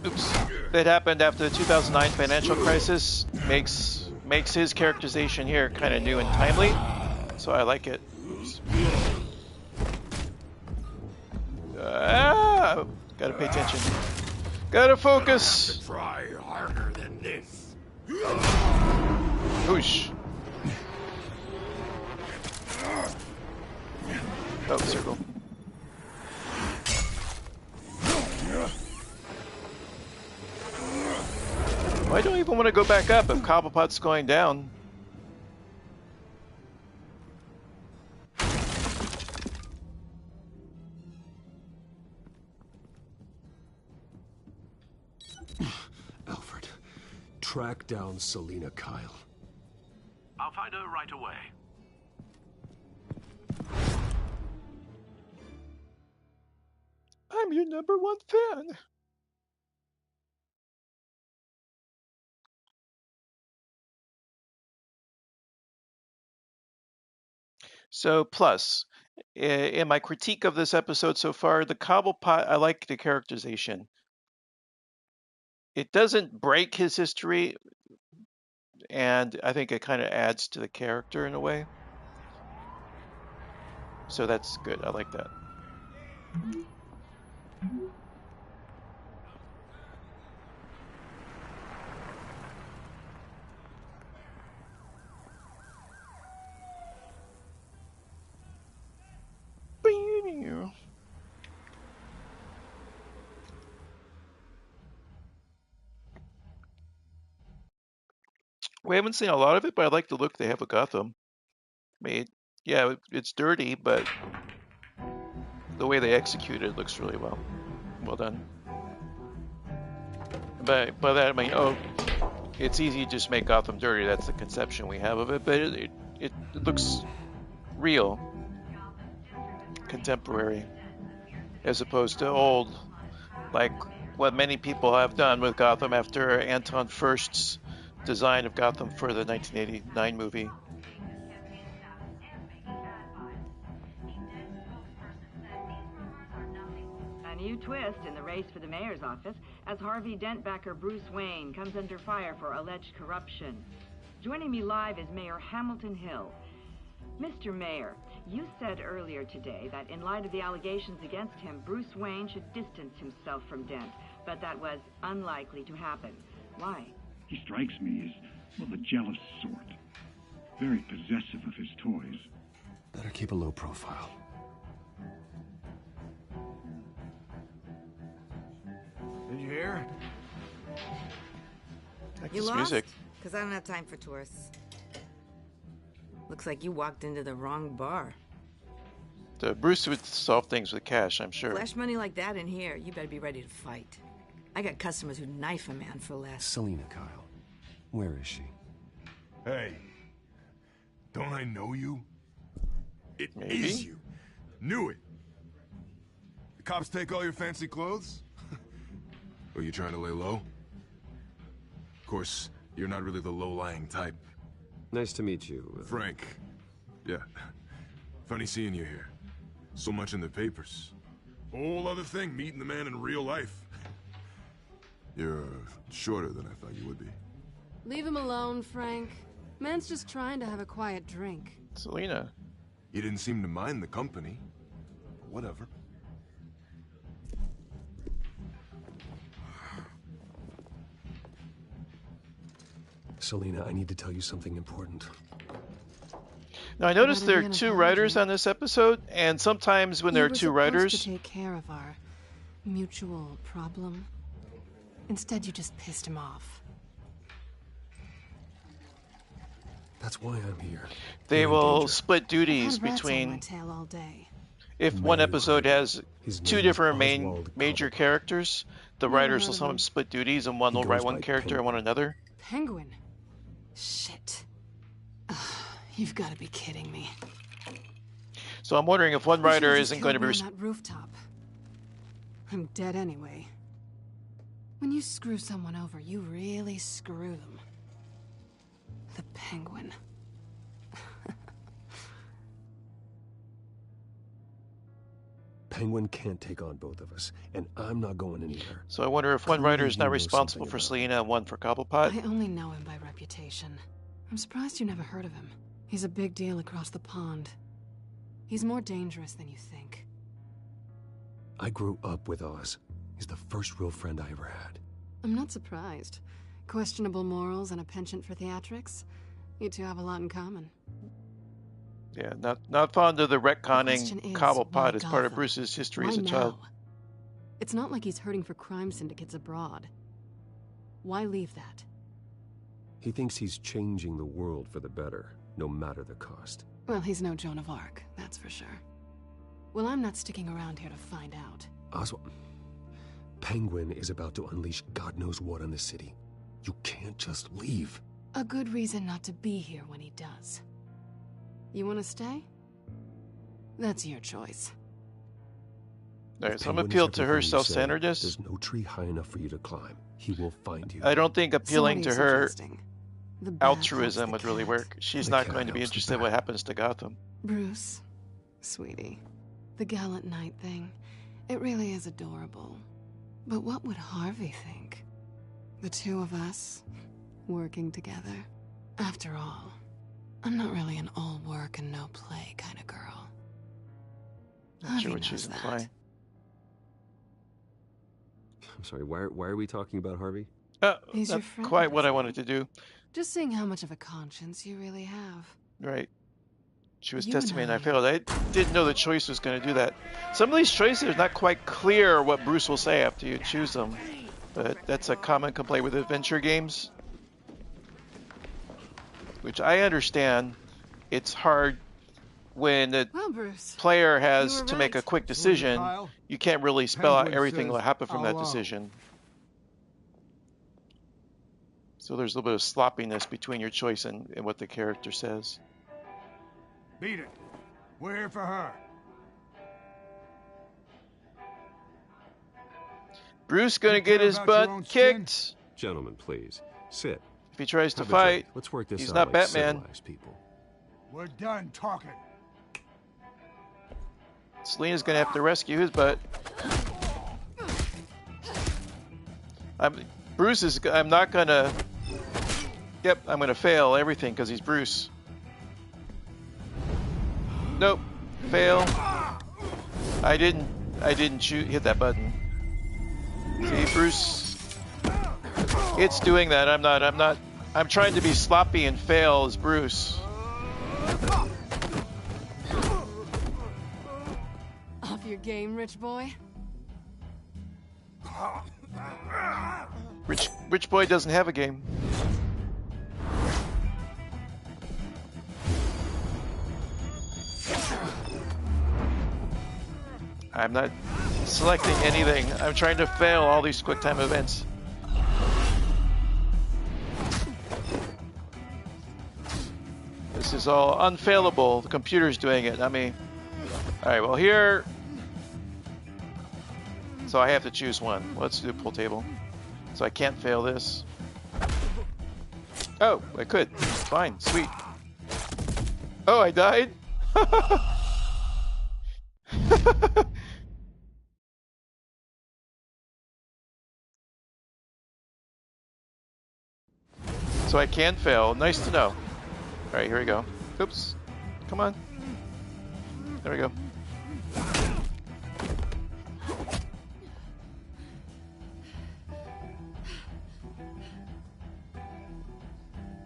Oops. That happened after the 2009 financial crisis makes his characterization here kind of new and timely. So I like it. Oops. Gotta pay attention. Gotta focus. Try harder than this. Whoosh. Oh, circle. I don't even want to go back up if Cobblepot's going down. Alfred, track down Selina Kyle. I'll find her right away. I'm your #1 fan. So, plus, in my critique of this episode so far, the Cobblepot, I like the characterization. It doesn't break his history, and I think it kind of adds to the character in a way. So that's good. I like that. We haven't seen a lot of it, but I like the look they have of Gotham. I mean, yeah, it's dirty, but the way they execute it looks really well done. By that I mean, oh, it's easy to just make Gotham dirty. That's the conception we have of it, but it looks real, contemporary, as opposed to old, like what many people have done with Gotham after Anton Furst's design of Gotham for the 1989 movie. A new twist in the race for the mayor's office as Harvey Dent backer Bruce Wayne comes under fire for alleged corruption. Joining me live is Mayor Hamilton Hill. Mr. Mayor, you said earlier today that in light of the allegations against him, Bruce Wayne should distance himself from Dent, but that was unlikely to happen. Why? He strikes me as, well, the jealous sort. Very possessive of his toys. Better keep a low profile. Did you hear? You lost? Because I don't have time for tourists. Looks like you walked into the wrong bar. Bruce would solve things with cash, I'm sure. Flash money like that in here, you better be ready to fight. I got customers who knife a man for less. Selina, Kyle. Where is she? Hey, don't I know you? It Maybe? is you. Knew it. The cops take all your fancy clothes? Or you trying to lay low? Of course, you're not really the low-lying type. Nice to meet you. Frank. Yeah. Funny seeing you here. So much in the papers. Whole other thing, meeting the man in real life. You're shorter than I thought you would be. Leave him alone, Frank. Man's just trying to have a quiet drink. Selina. You didn't seem to mind the company. Whatever. Selina, I need to tell you something important. Now I noticed there are two writers on this episode, and sometimes when there are two writers, to take care of our mutual problem. Instead, you just pissed him off. That's why I'm here. they will split duties between. If one episode has two different major characters, the writers will sometimes split duties, and one will write one character and one another. Penguin. Shit. Ugh, you've got to be kidding me. So I'm wondering if one writer isn't going to be. On that rooftop. I'm dead anyway. When you screw someone over, you really screw them. The Penguin. Penguin can't take on both of us, and I'm not going anywhere. So I wonder if one writer is not responsible for Selina and one for Cobblepot. I only know him by reputation. I'm surprised you never heard of him. He's a big deal across the pond. He's more dangerous than you think. I grew up with Oz. He's the first real friend I ever had. I'm not surprised. Questionable morals and a penchant for theatrics. You two have a lot in common. Yeah, not fond of the retconning Cobblepot as part of Bruce's history as a child. It's not like he's hurting for crime syndicates abroad. Why leave that? He thinks he's changing the world for the better, no matter the cost. Well, he's no Joan of Arc, that's for sure. Well, I'm not sticking around here to find out. Oswald, Penguin is about to unleash God knows what on the city. You can't just leave. A good reason not to be here when he does. You want to stay? That's your choice. Right, so I'm appealed to her self-centeredness. There's no tree high enough for you to climb. He will find you. I don't think appealing to her altruism would really work. She's not going to be interested in what happens to Gotham. Bruce, sweetie, the gallant knight thing, it really is adorable. But what would Harvey think? The two of us, working together. After all, I'm not really an all work and no play kind of girl. Not sure what she's implying. I'm sorry, why are we talking about Harvey? He's your Not friend. quite what I wanted to do. Just seeing how much of a conscience you really have. Right. She was You testing me and and I failed. I didn't know the choice was going to do that. Some of these choices are not quite clear what Bruce will say after you choose them. But that's a common complaint with adventure games. Which I understand. It's hard when the player has to make a quick decision. You can't really spell out everything that will happen from that decision. So there's a little bit of sloppiness between your choice and what the character says. Beat it. We're here for her. Bruce gonna get his butt kicked. Gentlemen, please sit. If he tries to Have a fight, drink. Let's work this he's out not like Batman. civilized people. We're done talking. Selena's gonna have to rescue his butt. Bruce is. I'm not gonna. Yep, I'm gonna fail everything because he's Bruce. Nope, fail. I didn't hit that button. See, Bruce. It's doing that. I'm not. I'm trying to be sloppy and fail as Bruce. Off your game, rich boy? Rich boy doesn't have a game. I'm not selecting anything. I'm trying to fail all these quick time events. This is all unfailable. The computer's doing it, not me. Alright, well here... So I have to choose one. Let's do pool table. So I can't fail this. Oh, I could. Fine, sweet. Oh, I died? So I can fail. Nice to know. Alright, here we go. Oops. Come on. There we go.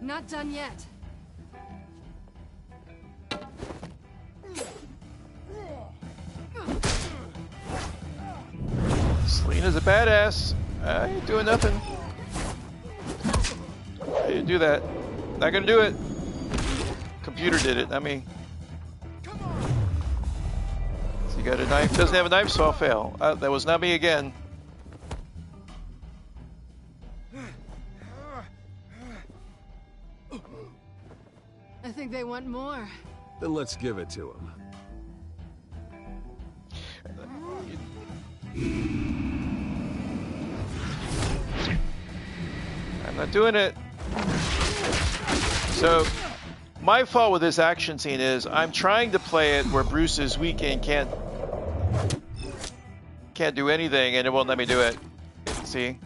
Not done yet. Selena's a badass. I ain't doing nothing. I didn't do that. Not gonna do it. Computer did it, not me. So you got a knife. Doesn't have a knife, so I'll fail. That was not me again. I think they want more. Then let's give it to them. I'm not doing it. So, my fault with this action scene is I'm trying to play it where Bruce is weak and can't do anything, and it won't let me do it. See?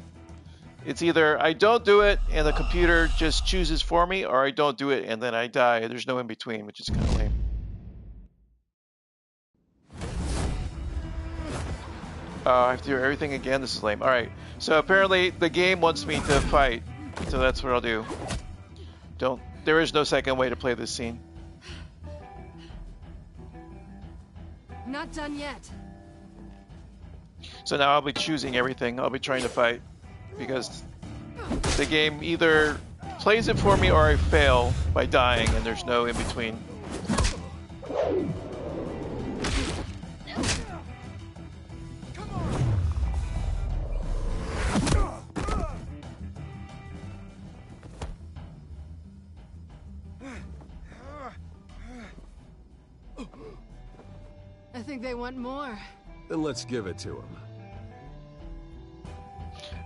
It's either I don't do it and the computer just chooses for me, or I don't do it and then I die. There's no in between, which is kind of lame. I have to do everything again. This is lame. Alright, so apparently the game wants me to fight, so that's what I'll do. There is no second way to play this scene. Not done yet. So now I'll be choosing everything. I'll be trying to fight. Because the game either plays it for me or I fail by dying, and there's no in between. I think they want more. Then let's give it to them.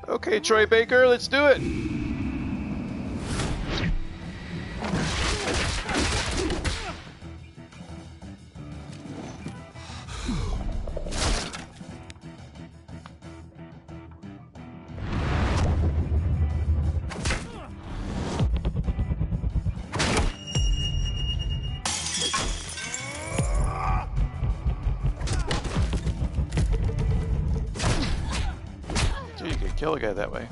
Okay, Troy Baker, let's do it. Kill a guy that way.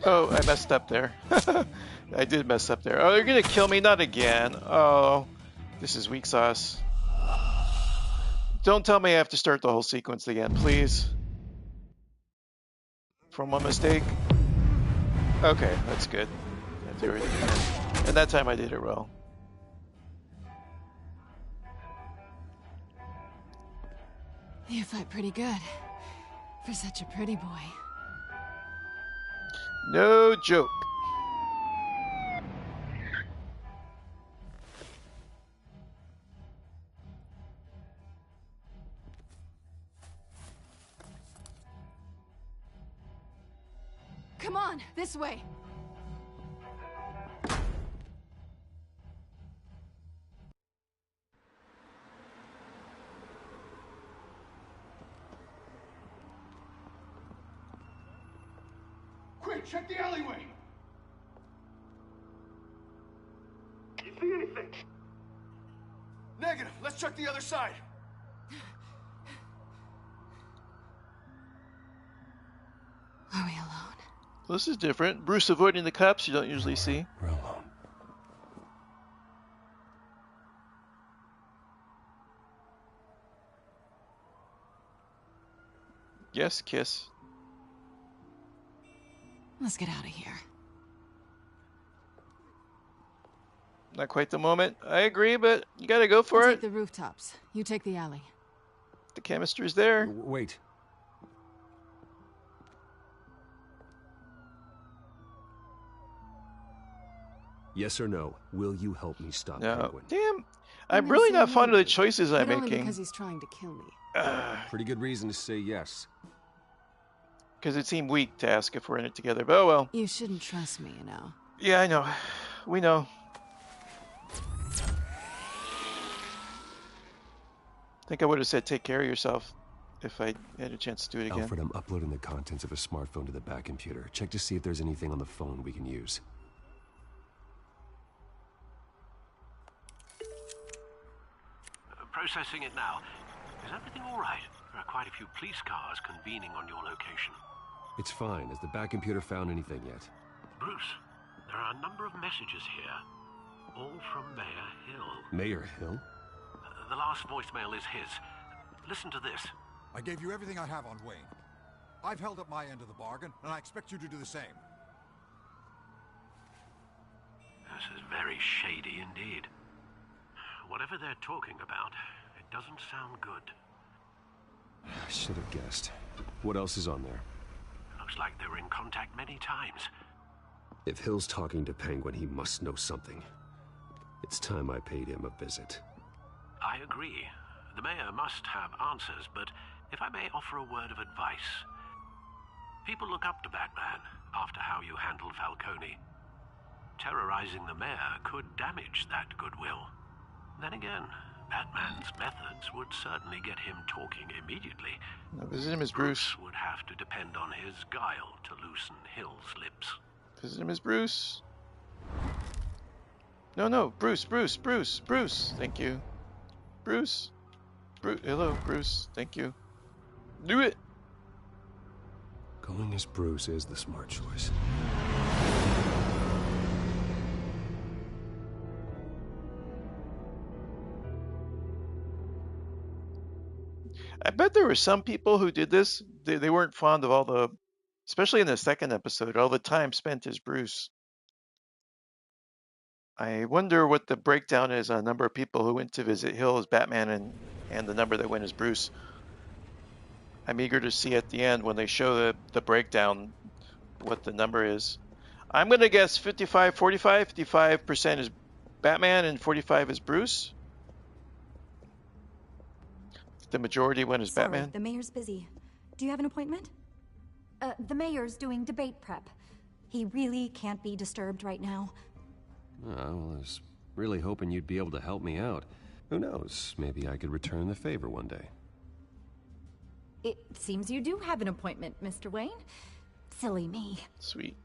Oh, I messed up there. I did mess up there. Oh, you're gonna kill me? Not again. Oh, this is weak sauce. Don't tell me I have to start the whole sequence again, please. From one mistake. Okay, that's good. I did everything again. And that time I did it well. You fight pretty good. For such a pretty boy. No joke. Come on, this way. Quick, check the alleyway! You see anything? Negative. Let's check the other side. Are we alone? Well, this is different. Bruce avoiding the cops you don't usually see. We're alone. Yes, kiss. Let's get out of here. Not quite the moment. I agree, but you gotta go for I'll it. take the rooftops. You take the alley. The canister's there. Wait. Yes or no? Will you help me stop No. Penguin? Damn. I'm really not fond of the choices I'm But only making. because he's trying to kill me. Pretty good reason to say yes. Because it seemed weak to ask if we're in it together, but oh well. You shouldn't trust me, you know. Yeah, I know. We know. I think I would have said take care of yourself if I had a chance to do it again. Alfred, I'm uploading the contents of a smartphone to the back computer. Check to see if there's anything on the phone we can use. Processing it now. Is everything all right? There are quite a few police cars convening on your location. It's fine. Has the back computer found anything yet? Bruce, there are a number of messages here, all from Mayor Hill. Mayor Hill? The last voicemail is his. Listen to this. I gave you everything I have on Wayne. I've held up my end of the bargain, and I expect you to do the same. This is very shady indeed. Whatever they're talking about, it doesn't sound good. I should have guessed. What else is on there? Looks like they were in contact many times. If Hill's talking to Penguin, he must know something. It's time I paid him a visit. I agree. The mayor must have answers, but if I may offer a word of advice. People look up to Batman after how you handled Falcone. Terrorizing the mayor could damage that goodwill. Then again, Batman's methods would certainly get him talking immediately. Now visit him as Bruce. Would have to depend on his guile to loosen Hill's lips. Visit him as Bruce. No, Bruce. Thank you. Bruce. Hello, Bruce. Thank you. Do it. Going as Bruce is the smart choice. I bet there were some people who did this. They weren't fond of all the, especially in the second episode, all the time spent as Bruce. I wonder what the breakdown is on a number of people who went to visit Hill as Batman and the number that went as Bruce. I'm eager to see at the end when they show the breakdown what the number is. I'm going to guess 55-45. 55% is Batman and 45 is Bruce. The majority went as Sorry, Batman. The mayor's busy. Do you have an appointment? The mayor's doing debate prep. He really can't be disturbed right now. Oh, well, I was really hoping you'd be able to help me out. Who knows? Maybe I could return the favor one day. It seems you do have an appointment, Mr. Wayne. Silly me. Sweet.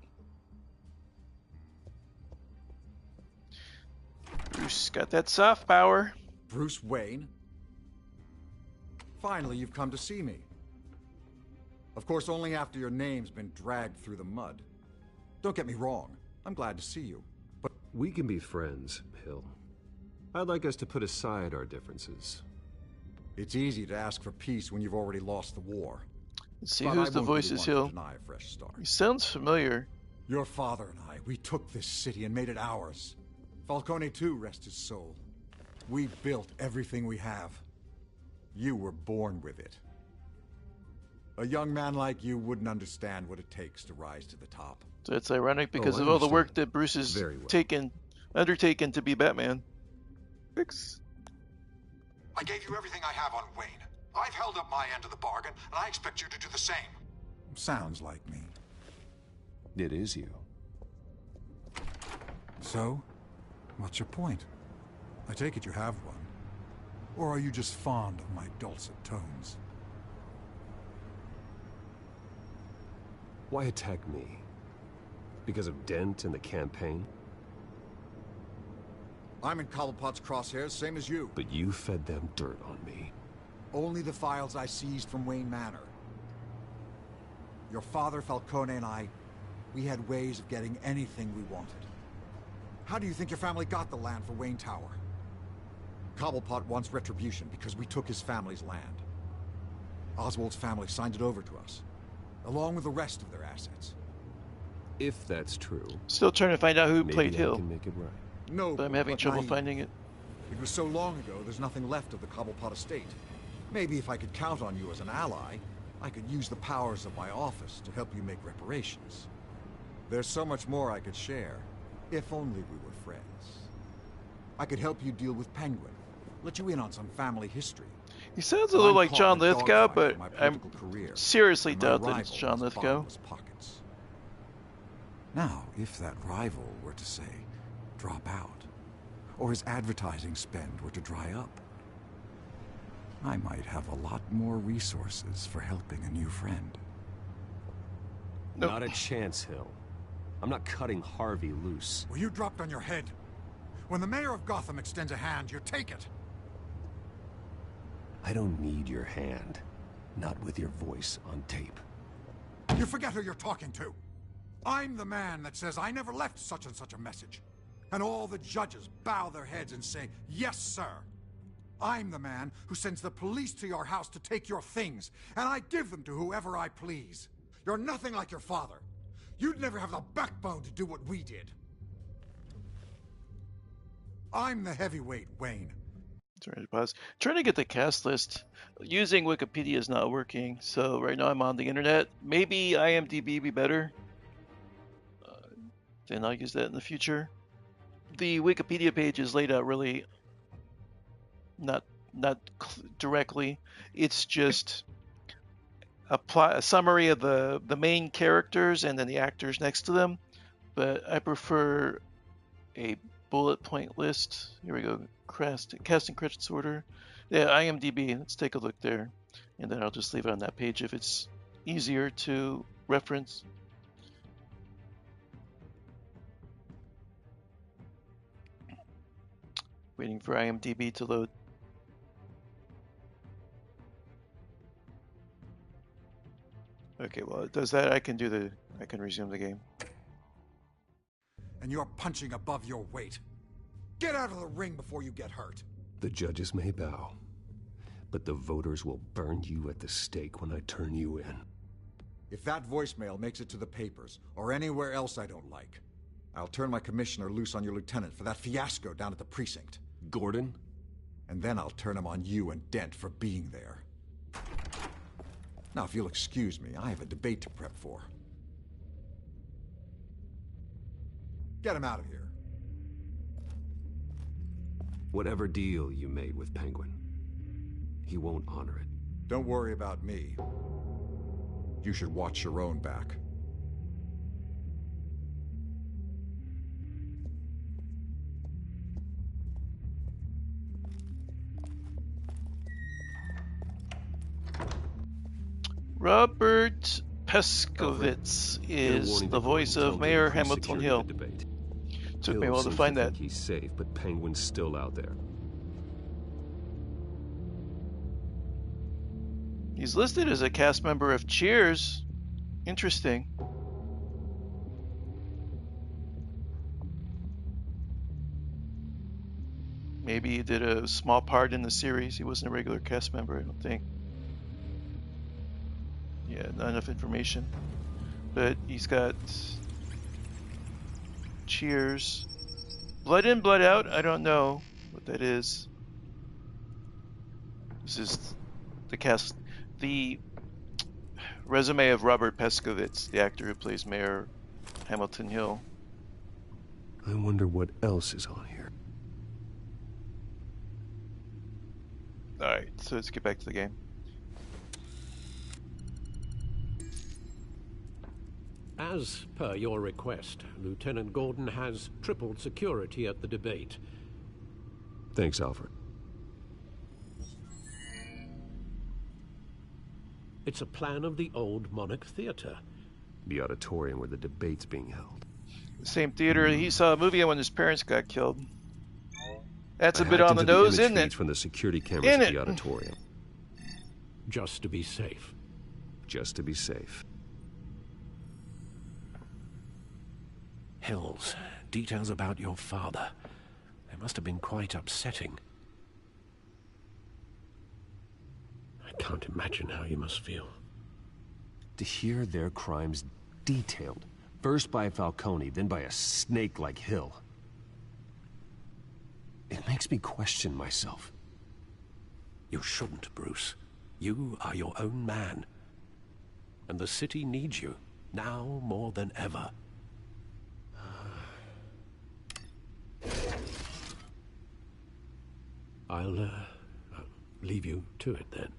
Bruce got that soft power. Bruce Wayne? Finally, you've come to see me. Of course, only after your name's been dragged through the mud. Don't get me wrong. I'm glad to see you. But we can be friends, Hill. I'd like us to put aside our differences. It's easy to ask for peace when you've already lost the war. Let's see who's the voices, Hill. He sounds familiar. Your father and I, we took this city and made it ours. Falcone too, rest his soul. We built everything we have. You were born with it. A young man like you wouldn't understand what it takes to rise to the top. So it's ironic because I of all the work understand. that Bruce has Very well. undertaken to be Batman. Fix. I gave you everything I have on Wayne. I've held up my end of the bargain, and I expect you to do the same. Sounds like me. It is you. So, what's your point? I take it you have one. Or are you just fond of my dulcet tones? Why attack me? Because of Dent and the campaign? I'm in Cobblepot's crosshairs, same as you. But you fed them dirt on me. Only the files I seized from Wayne Manor. Your father, Falcone, and I, we had ways of getting anything we wanted. How do you think your family got the land for Wayne Tower? Cobblepot wants retribution because we took his family's land. Oswald's family signed it over to us, along with the rest of their assets. If that's true... Still trying to find out who played maybe I Hill. can make it right. No, but I'm having trouble naive. finding it. It was so long ago, there's nothing left of the Cobblepot estate. Maybe if I could count on you as an ally, I could use the powers of my office to help you make reparations. There's so much more I could share, if only we were friends. I could help you deal with Penguin, let you in on some family history. He sounds a little like John Lithgow, but I career, seriously and my doubt that rival it's John has Lithgow. bottomless pockets. Now, if that rival were to say, drop out, or his advertising spend were to dry up, I might have a lot more resources for helping a new friend. Nope. Not a chance, Hill. I'm not cutting Harvey loose. Well, you dropped on your head. When the mayor of Gotham extends a hand, you take it. I don't need your hand. Not with your voice on tape. You forget who you're talking to. I'm the man that says I never left such and such a message. And all the judges bow their heads and say, yes, sir. I'm the man who sends the police to your house to take your things, and I give them to whoever I please. You're nothing like your father. You'd never have the backbone to do what we did. I'm the heavyweight, Wayne. Sorry to pause. Trying to get the cast list. Using Wikipedia is not working, so right now I'm on the internet. Maybe IMDb be better. Then I'll use that in the future. The Wikipedia page is laid out really not directly. It's just a summary of the main characters and then the actors next to them. But I prefer a bullet point list. Here we go. Casting credits order. Yeah, IMDb. Let's take a look there. And then I'll just leave it on that page if it's easier to reference. Waiting for IMDb to load. Okay, well it does that. I can resume the game. And you're punching above your weight. Get out of the ring before you get hurt. The judges may bow, but the voters will burn you at the stake when I turn you in. If that voicemail makes it to the papers, or anywhere else I don't like, I'll turn my commissioner loose on your lieutenant for that fiasco down at the precinct. Gordon? And then I'll turn him on you and Dent for being there. Now, if you'll excuse me, I have a debate to prep for. Get him out of here. Whatever deal you made with Penguin, he won't honor it. Don't worry about me. You should watch your own back. Robert Peskovitz is the voice of Mayor Hamilton Hill. Took me a while to find that. He's safe, but Penguin's still out there. He's listed as a cast member of Cheers. Interesting. Maybe he did a small part in the series. He wasn't a regular cast member, I don't think. Yeah, not enough information. But he's got Cheers. Blood In, Blood Out? I don't know what that is. This is the resume of Robert Peskovitz, the actor who plays Mayor Hamilton Hill. I wonder what else is on here. Alright, so let's get back to the game. As per your request, Lieutenant Gordon has tripled security at the debate. Thanks, Alfred. It's a plan of the old Monarch Theater. The auditorium where the debate's being held. Same theater he saw a movie when his parents got killed. That's a I bit hacked on the into nose, image isn't it? feeds from the security cameras In at it. the auditorium. Just to be safe. Just to be safe. Hills, details about your father. They must have been quite upsetting. I can't imagine how you must feel. To hear their crimes detailed, first by Falcone, then by a snake like Hill. It makes me question myself. You shouldn't, Bruce. You are your own man. And the city needs you, now more than ever. I'll leave you to it then.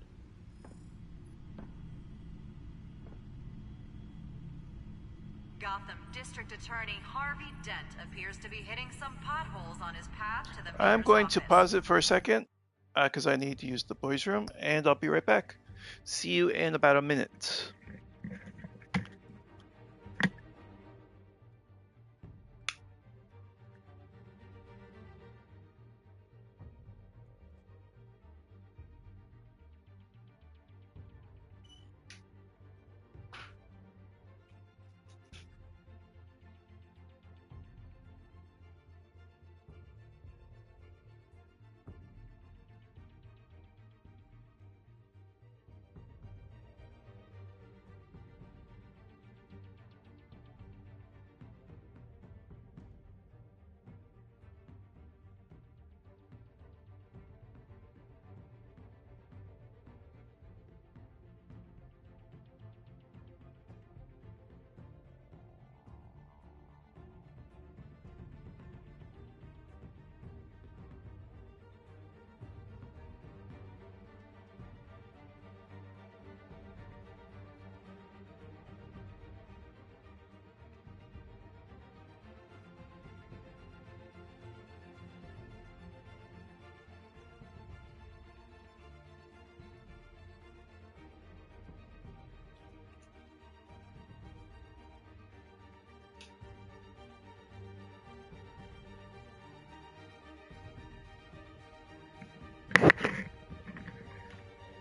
Gotham District Attorney Harvey Dent appears to be hitting some potholes on his path to the I'm mayor's going office. to pause it for a second because I need to use the boys' room, and I'll be right back. See you in about a minute.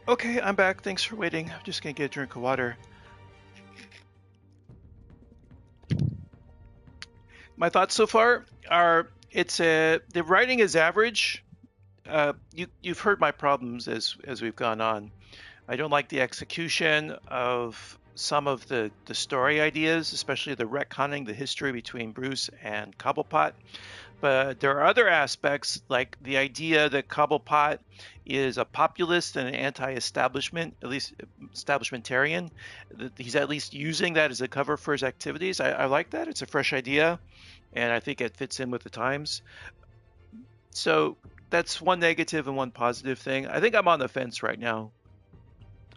Okay, I'm back. Thanks for waiting. I'm just gonna get a drink of water. My thoughts so far are the writing is average. You've heard my problems as we've gone on. I don't like the execution of some of the story ideas, especially the retconning the history between Bruce and Cobblepot. But there are other aspects, like the idea that Cobblepot is a populist and an anti-establishment, at least establishmentarian. That he's at least using that as a cover for his activities. I like that. It's a fresh idea, and I think it fits in with the times. So that's one negative and one positive thing. I think I'm on the fence right now.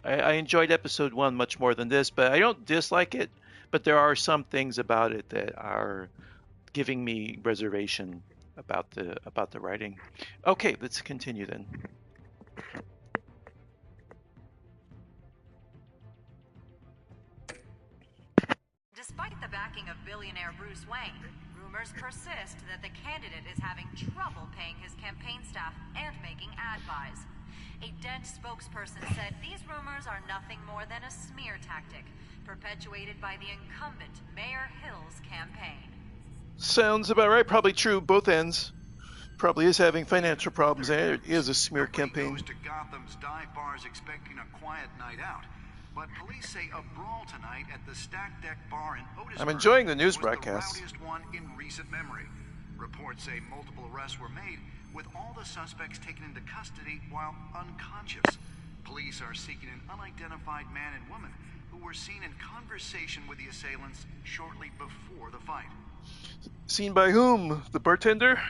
I enjoyed episode 1 much more than this, but I don't dislike it. But there are some things about it that are giving me reservation about the writing. Okay, let's continue then. Despite the backing of billionaire Bruce Wayne, rumors persist that the candidate is having trouble paying his campaign staff and making ad buys. A Dent spokesperson said these rumors are nothing more than a smear tactic, perpetuated by the incumbent Mayor Hill's campaign. Sounds about right. Probably true. Both ends. Probably is having financial problems, and it is a smear campaign. Goes to Gotham's dive bars expecting a quiet night out, but police say a brawl tonight at the Stack Deck Bar in Otisburg I'm enjoying the news was broadcast. the rowdiest one in recent memory. Reports say multiple arrests were made, with all the suspects taken into custody while unconscious. Police are seeking an unidentified man and woman who were seen in conversation with the assailants shortly before the fight. Seen by whom? The bartender?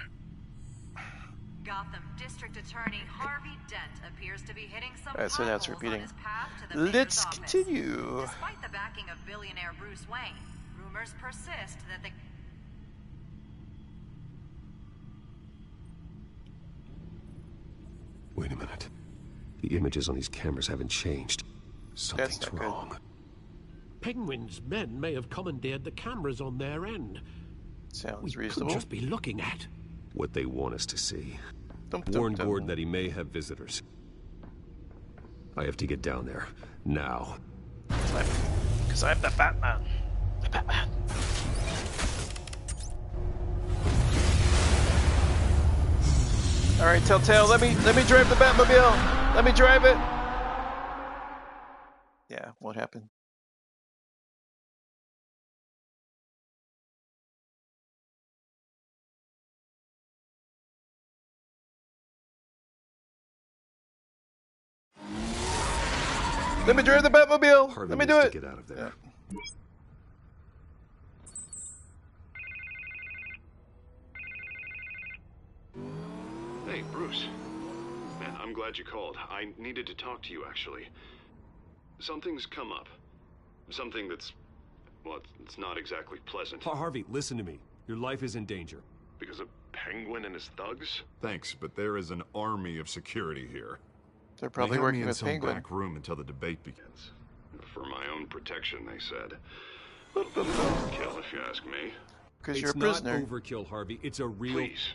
Gotham District Attorney Harvey Dent appears to be hitting some Alright, so that's potholes repeating. on his path to the Let's mayor's office. continue. Despite the backing of billionaire Bruce Wayne, rumors persist that the... Wait a minute. The images on these cameras haven't changed. Something's wrong. Penguin's men may have commandeered the cameras on their end. Sounds we reasonable. Could just be looking at what they want us to see. Dum, Warn dum. Gordon that he may have visitors. I have to get down there now. Because I'm the Batman. The Batman. All right, Telltale. Let me drive the Batmobile. Let me drive it. Yeah, what happened? Let me drive the Batmobile. Harvey Let me do needs it. to get out of there. Hey, Bruce. Man, I'm glad you called. I needed to talk to you, actually. Something's come up. Something that's... well, it's not exactly pleasant. Harvey, listen to me. Your life is in danger. Because of Penguin and his thugs? Thanks, but there is an army of security here. They're probably They have working me in with some Penguin. back room until the debate begins. For my own protection, they said. Kill, if you ask me. Because you're a prisoner. It's not overkill, Harvey. It's a real... Please.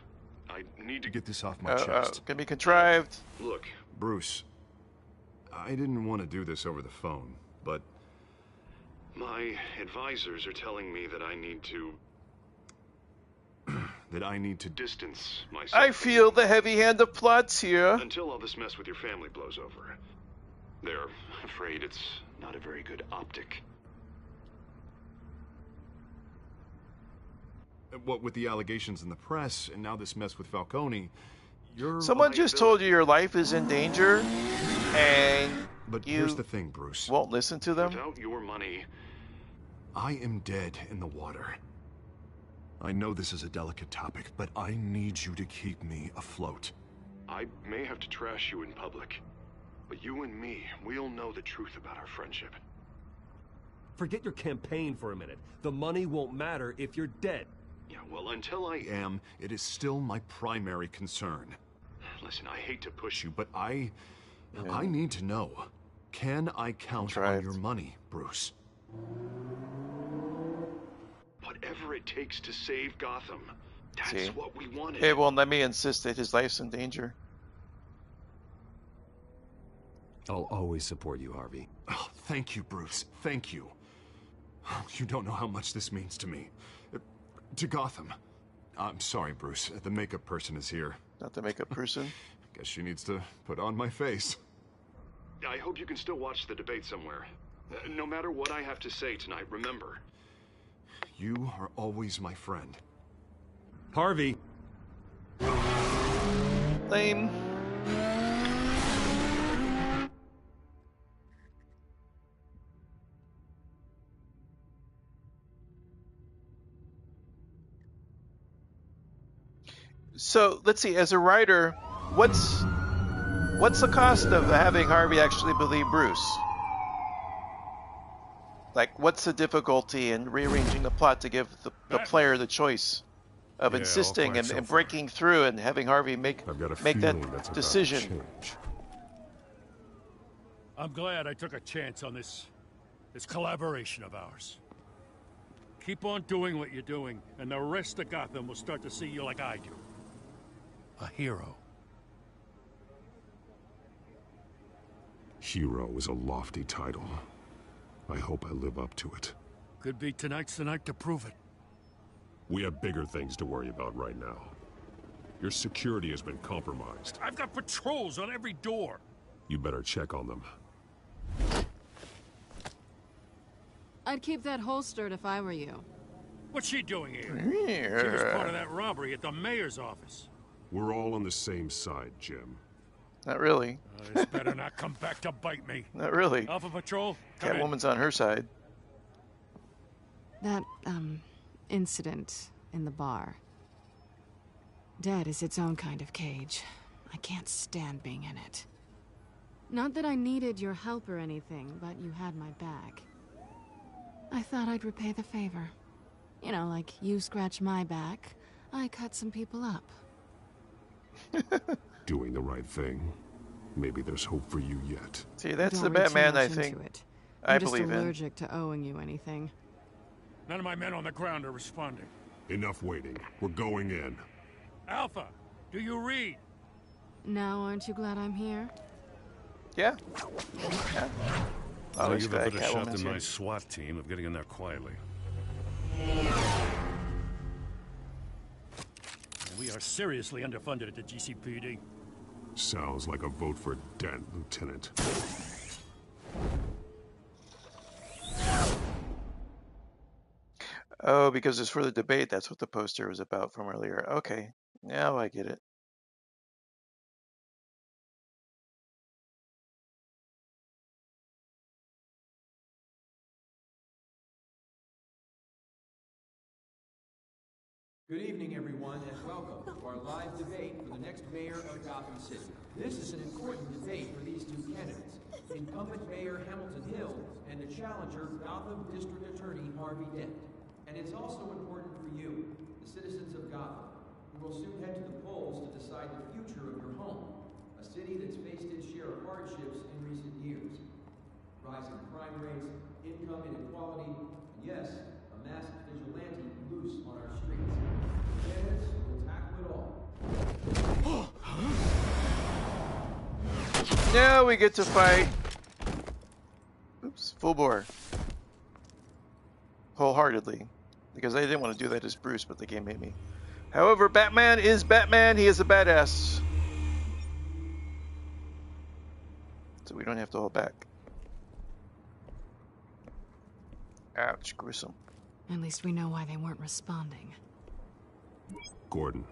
I need to get this off my chest. Can be contrived. Look, Bruce, I didn't want to do this over the phone, but my advisors are telling me that I need to distance myself. I feel the heavy hand of plots here. Until all this mess with your family blows over. They're afraid it's not a very good optic. What with the allegations in the press, and now this mess with Falcone, you're... Someone just told you your life is in danger, and but you here's the thing, Bruce. won't listen to them? Without your money, I am dead in the water. I know this is a delicate topic, but I need you to keep me afloat. I may have to trash you in public, but you and me, we'll know the truth about our friendship. Forget your campaign for a minute. The money won't matter if you're dead. Yeah, well, until I am, it is still my primary concern. Listen, I hate to push you, but I need to know. Can I count on your money, Bruce? Whatever it takes to save Gotham. That's what we wanted. It won't let me insist that his life's in danger. I'll always support you, Harvey. Oh, thank you, Bruce. Thank you. You don't know how much this means to me. To Gotham. I'm sorry, Bruce. The makeup person is here. Not the makeup person? Guess she needs to put on my face. I hope you can still watch the debate somewhere. No matter what I have to say tonight, remember. You are always my friend. Harvey! Lame. So let's see. As a writer, what's the cost of having Harvey actually believe Bruce? Like, what's the difficulty in rearranging the plot to give the player the choice of insisting and breaking through and having Harvey make that decision? I'm glad I took a chance on this collaboration of ours. Keep on doing what you're doing, and the rest of Gotham will start to see you like I do. A hero. Hero is a lofty title. I hope I live up to it. Could be tonight's the night to prove it. We have bigger things to worry about right now. Your security has been compromised. I've got patrols on every door. You better check on them. I'd keep that holstered if I were you. What's she doing here? She was part of that robbery at the mayor's office. We're all on the same side, Jim. Not really. This better not come back to bite me. Not really. Alpha Patrol, come in. Catwoman's on her side. That, incident in the bar. Dead is its own kind of cage. I can't stand being in it. Not that I needed your help or anything, but you had my back. I thought I'd repay the favor. You know, like you scratch my back, I cut some people up. Doing the right thing. Maybe there's hope for you yet. See, that's Don't the read too Batman much I into think it. I I'm just believe in. allergic to owing you anything. None of my men on the ground are responding. Enough waiting. We're going in. Alpha, do you read? Now, aren't you glad I'm here? Yeah. I'll Always give a glad better shot Catwoman's than my here. SWAT team of getting in there quietly. We are seriously underfunded at the GCPD. Sounds like a vote for Dent, Lieutenant. Oh, because it's for the debate. That's what the poster was about from earlier. Okay. Now I get it. Good evening, everyone, and welcome to our live debate for the next mayor of Gotham City. This is an important debate for these two candidates, incumbent Mayor Hamilton Hill and the challenger Gotham District Attorney Harvey Dent. And it's also important for you, the citizens of Gotham, who will soon head to the polls to decide the future of your home, a city that's faced its share of hardships in recent years. Rising crime rates, income inequality, and yes, a masked vigilante loose on our streets. Candidates will tackle it all. Now we get to fight. Oops, full bore. Wholeheartedly. Because I didn't want to do that as Bruce, but the game made me. However, Batman is Batman. He is a badass. So we don't have to hold back. Ouch, gruesome. At least we know why they weren't responding. Gordon,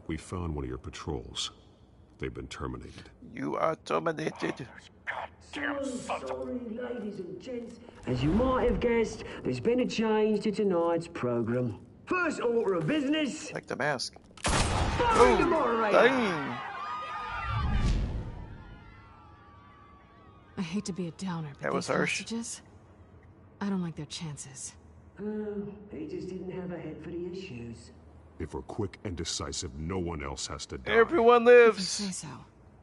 we found one of your patrols. They've been terminated. You are terminated. Sorry, ladies and gents. As you might have guessed, there's been a change to tonight's program. First order of business. Like the mask. Firing the moderator. Dang. I hate to be a downer, but That was these harsh. hostages, I don't like their chances. He just didn't have a head for the issues. If we're quick and decisive, no one else has to die. Everyone If you lives. say so.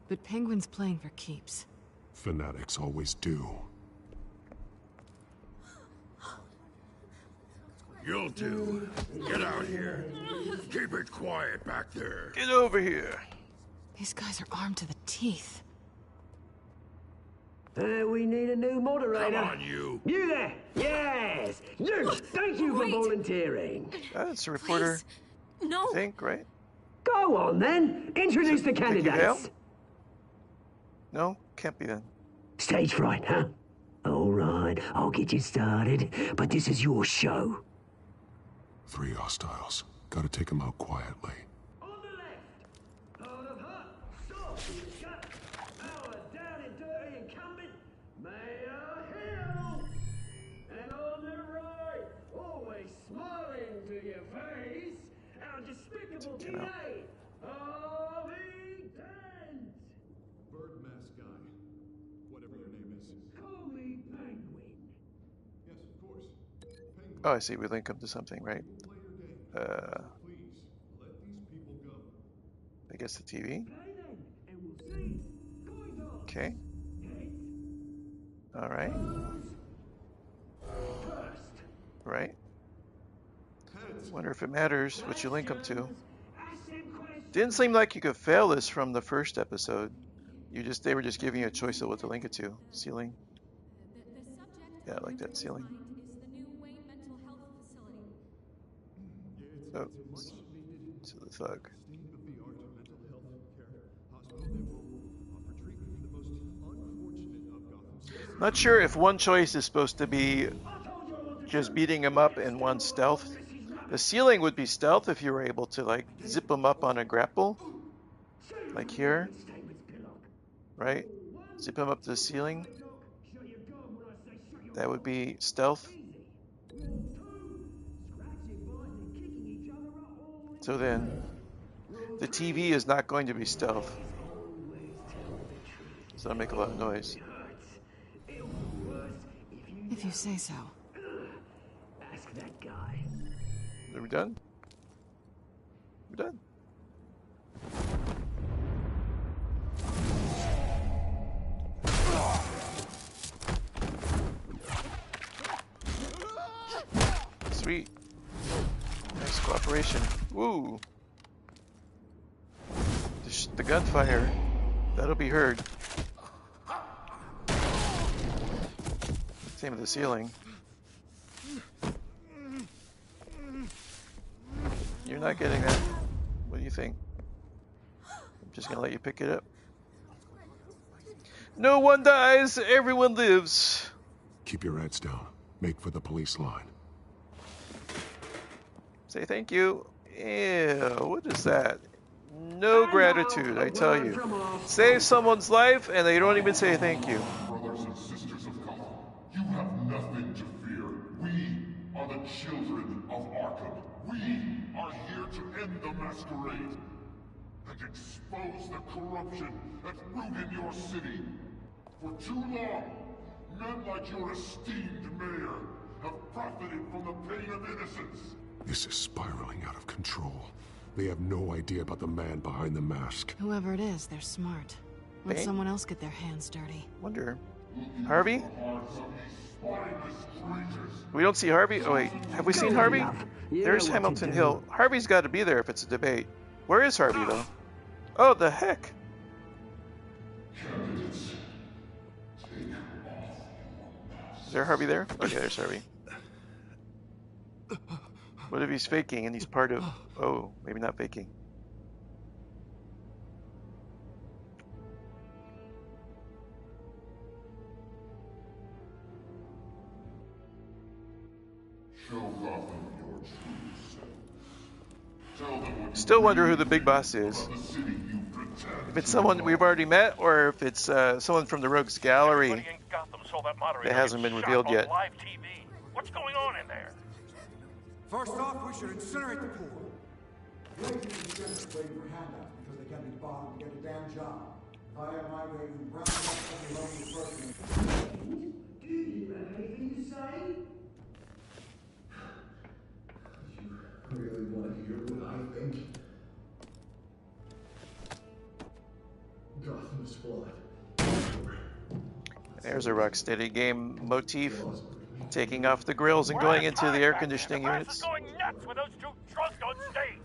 But Penguin's playing for keeps. Fanatics always do. You'll do. Get out here. Keep it quiet back there. Get over here. These guys are armed to the teeth. We need a new moderator. Come on, you. You there? Yes. You. Thank you for volunteering. That's a reporter. Please. No. I think, right? Go on then. Introduce the Vicky Vale? candidates. No, can't be then. Stage fright, huh? All right, I'll get you started, but this is your show. 3 hostiles. Gotta take them out quietly. On the left, out of hot, soft, shut, our down and dirty incumbent, Mayor Hill. And on the right, always smiling to your face, our despicable DA, Harvey Dent. Bird mask guy. Whatever your name is. Call me Penguin. Yes, of course. Penguin. Oh, I see. We link up to something, right? Play your game. Please, let these people go. I guess the TV. Play then, and we'll see. Coin toss. Okay. Heads. All right. First. Right. Wonder if it matters what you link them to. Didn't seem like you could fail this from the first episode. They were just giving you a choice of what to link it to. Ceiling. Yeah, I like that ceiling. Oh, to the thug. State-of-the-art mental health care hospital that will offer treatment for the most unfortunate of Gotham's citizens. Not sure if one choice is supposed to be just beating him up and one stealth. The ceiling would be stealth if you were able to like zip him up on a grapple, like here. right? Zip him up to the ceiling. That would be stealth. So then, the TV is not going to be stealth. So that'll make a lot of noise. If you say so. Ask that guy. Are we done? We're done. Sweet. Nice cooperation. Woo! The gunfire. That'll be heard. Same with the ceiling. You're not getting that. What do you think? I'm just gonna let you pick it up. No one dies, everyone lives. Keep your heads down. Make for the police line. Say thank you. Ew, what is that? No gratitude, I tell you. Save someone's life and they don't even say thank you. Brothers and sisters of Gotham, you have nothing to fear. We are the children of Arkham. We are here to end the masquerade and expose the corruption that rooted your city. For too long, men like your esteemed mayor have profited from the pain of innocence. This is spiraling out of control. They have no idea about the man behind the mask. Whoever it is, they're smart. Let someone else get their hands dirty. Wonder. Harvey? We don't see Harvey? Oh wait, have we seen Harvey? There's Hamilton Hill. Harvey's got to be there if it's a debate. Where is Harvey though? Oh, the heck! Is there Harvey there? Okay, there's Harvey. What if he's faking and he's part of... Oh, maybe not faking. Show Gotham your true self. Tell them what Still wonder who the big boss is. If it's someone we've already met, or if it's someone from the Rogues Gallery that hasn't been revealed yet. What's going on in there? First off, we should incinerate the pool. Waiting for handouts because they can't be bothered to get a damn job. If I had my way, we'd round up every lonely person. Do you have anything to say? You really want to hear what I think? Gotham's flawed. There's a Rocksteady game motif. Taking off the grills and going into the air conditioning units. Going nuts with those two drunks on stage.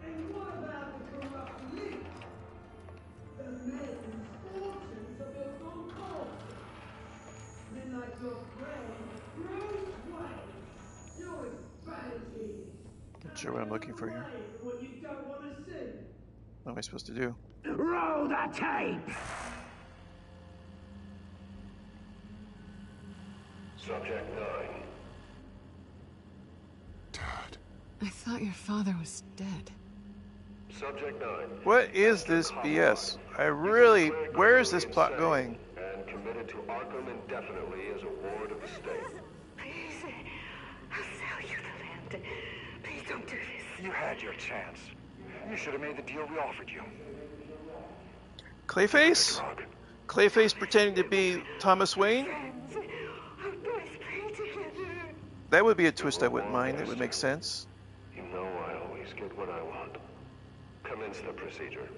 And what about the corrupt elite? The men and fortunes of your own cause. Men like your friend, Bruce Wayne. You're as bad as he is. Not sure what I'm looking for here. What you don't want to see. What am I supposed to do? Roll the tape! Subject 9. I thought your father was dead. Subject 9. What is this BS? Where is this plot going? And committed to Arkham indefinitely as a ward of the state. Please, I'll sell you the land. Please don't do this. You had your chance. You should have made the deal we offered you. Clayface? Clayface pretending to be Thomas Wayne? That would be a twist I wouldn't mind. It would make sense. You know I always get what I want. Commence the procedure.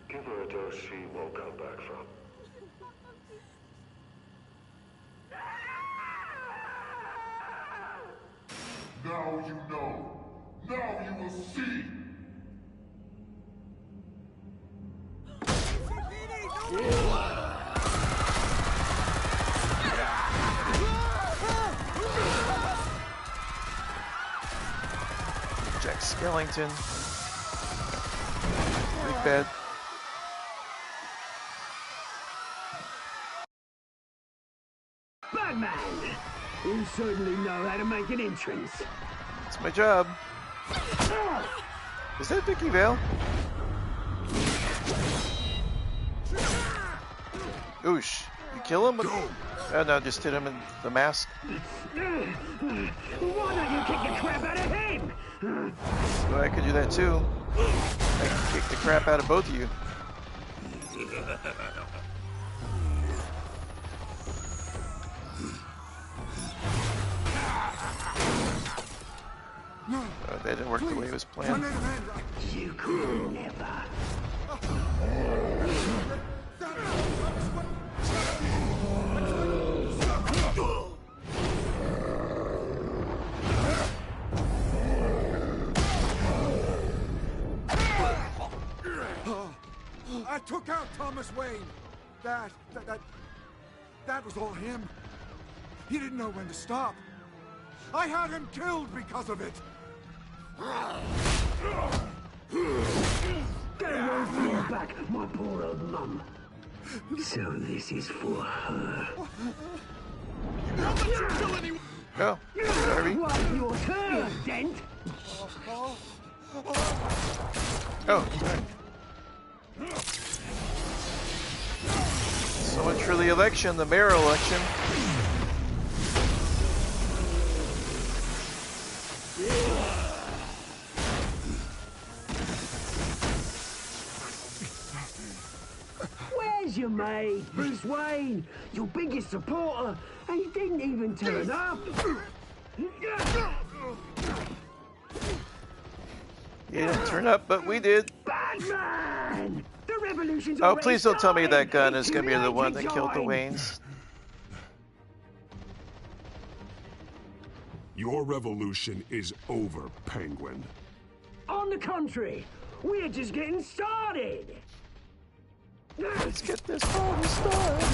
Give her a dose she won't come back from. Now you know. Now you will see. Jack Skellington. Big bad. Batman! You certainly know how to make an entrance. It's my job. Is that Vicky Vale? Oosh. You kill him? Oh no, just hit him in the mask. Why don't you kick the crap out of him? Well, I could do that too. I can kick the crap out of both of you. That didn't work the way it was planned. You could never. I took out Thomas Wayne. That was all him. He didn't know when to stop. I had him killed because of it. Get away from your back, my poor old mum. So this is for her. Oh, sorry. What, your turn, Dent? Oh, so much for the election, the mayor election. Where's your mate, Bruce Wayne? Your biggest supporter, and he didn't even turn up. He didn't turn up, but we did. Batman! The revolution's Oh, please don't tell me that gun is going to be the one that killed the Waynes. Your revolution is over, Penguin. On the contrary, we're just getting started. Let's get this party started.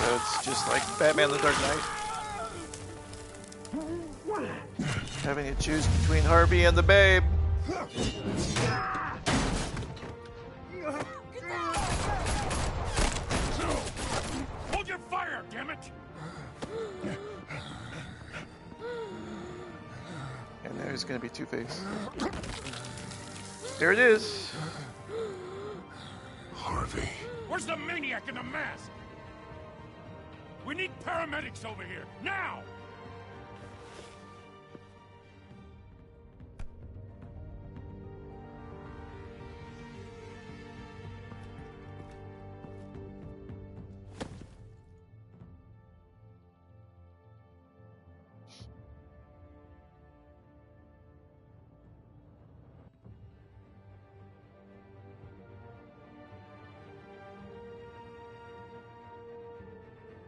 So it's just like Batman the Dark Knight. Having to choose between Harvey and the Babe. Hold your fire, damn it! And there's going to be Two-Face. There it is. Harvey. Where's the maniac in the mask? We need paramedics over here, now!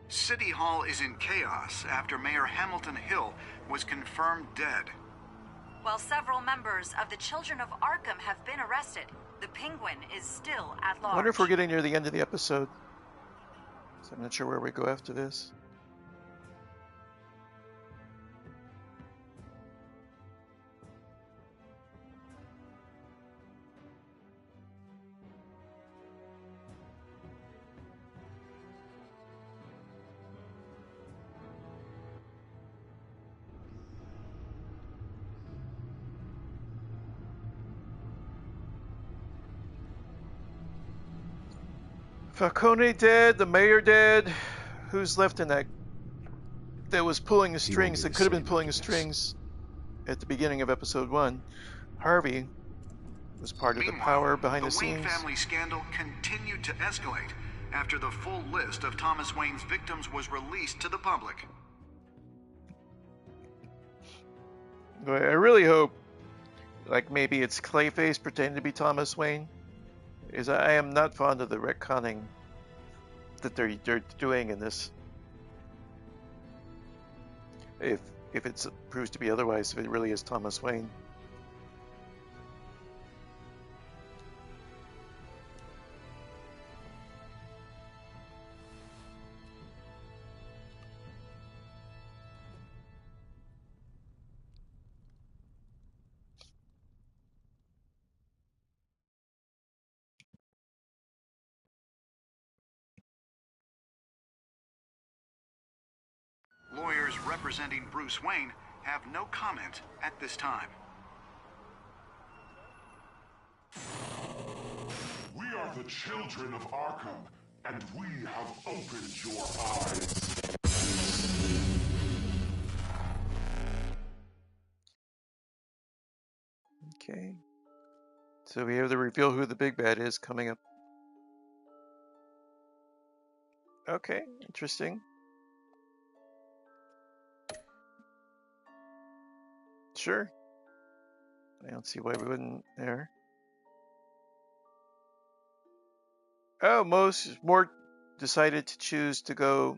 City Hall is in chaos after Mayor Hamilton Hill was confirmed dead. While several members of the Children of Arkham have been arrested, the Penguin is still at large. I wonder if we're getting near the end of the episode. So I'm not sure where we go after this. Falcone dead, the mayor dead. Who's left in that was pulling the strings, that could have been pulling the strings at the beginning of episode 1? Harvey was part of the power behind the scenes. The Wayne family scandal continued to escalate after the full list of Thomas Wayne's victims was released to the public. I really hope Like maybe it's Clayface pretending to be Thomas Wayne. Is I am not fond of the retconning that they're doing in this. If it proves to be otherwise, if it really is Thomas Wayne. Lawyers representing Bruce Wayne have no comment at this time. We are the children of Arkham, and we have opened your eyes. Okay. So we have the reveal who the big bad is coming up. Okay, interesting. Sure. I don't see why we wouldn't there. Oh, more decided to chose to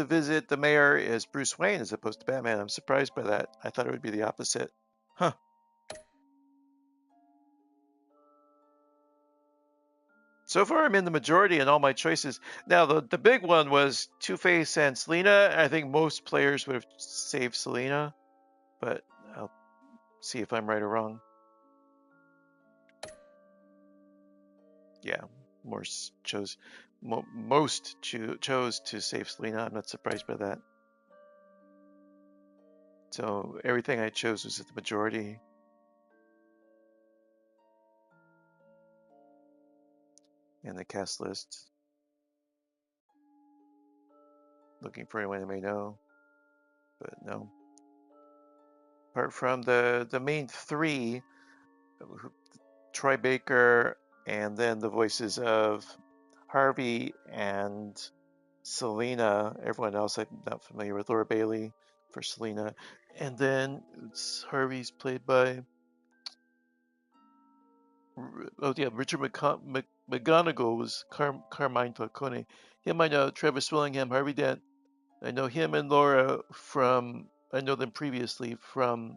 visit the mayor as Bruce Wayne as opposed to Batman. I'm surprised by that. I thought it would be the opposite. Huh. So far, I'm in the majority in all my choices. Now, the big one was Two-Face and Selina. I think most players would have saved Selina, but I'll see if I'm right or wrong. Yeah, most chose to save Selina. I'm not surprised by that. So everything I chose was at the majority. And the cast list. Looking for anyone who may know, but no. Apart from the main three, Troy Baker, and then the voices of Harvey and Selina. Everyone else I'm not familiar with. Laura Bailey for Selina, and then Harvey's played by Richard McGonigal was Carmine Falcone. Him I know. Travis Willingham, Harvey Dent. I know him and Laura from. I know them previously from.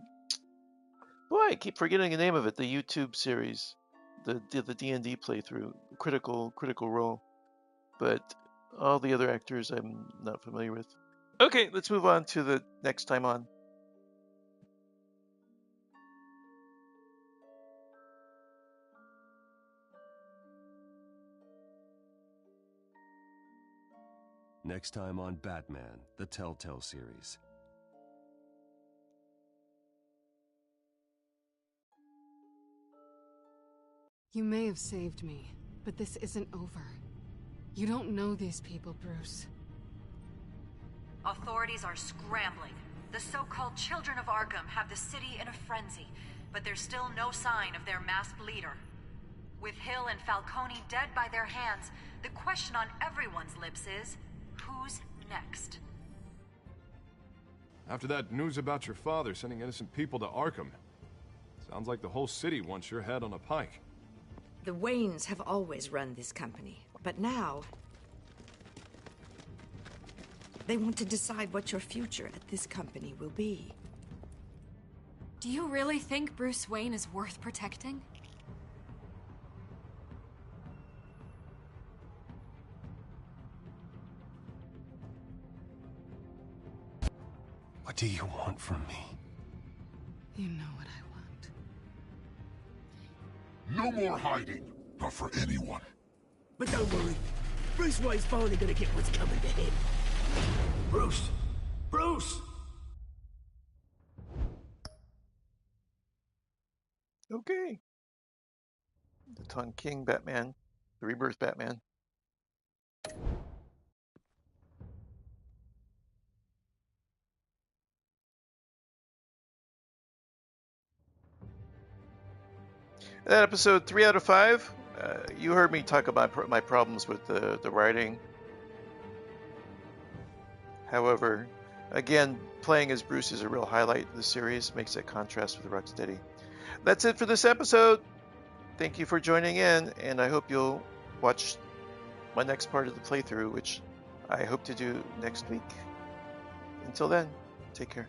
Boy, I keep forgetting the name of it. The YouTube series, the D&D playthrough, Critical Role. But all the other actors I'm not familiar with. Okay, let's move on to the next time on. Next time on Batman, the Telltale series. You may have saved me, but this isn't over. You don't know these people, Bruce. Authorities are scrambling. The so-called Children of Arkham have the city in a frenzy, but there's still no sign of their masked leader. With Hill and Falcone dead by their hands, the question on everyone's lips is, who's next? After that news about your father sending innocent people to Arkham, sounds like the whole city wants your head on a pike. The Waynes have always run this company, but now they want to decide what your future at this company will be. Do you really think Bruce Wayne is worth protecting? What do you want from me? You know what I No want. more hiding, not for anyone. But don't worry, Bruce Wayne's finally gonna get what's coming to him. Bruce! Bruce! Okay. The Tongue King Batman, the Rebirth Batman. That episode 3 out of 5. You heard me talk about my problems with the writing. However, Again, playing as Bruce is a real highlight of the series, makes that contrast with Rocksteady. That's it for this episode. Thank you for joining in, and I hope you'll watch my next part of the playthrough, which I hope to do next week. Until then, take care.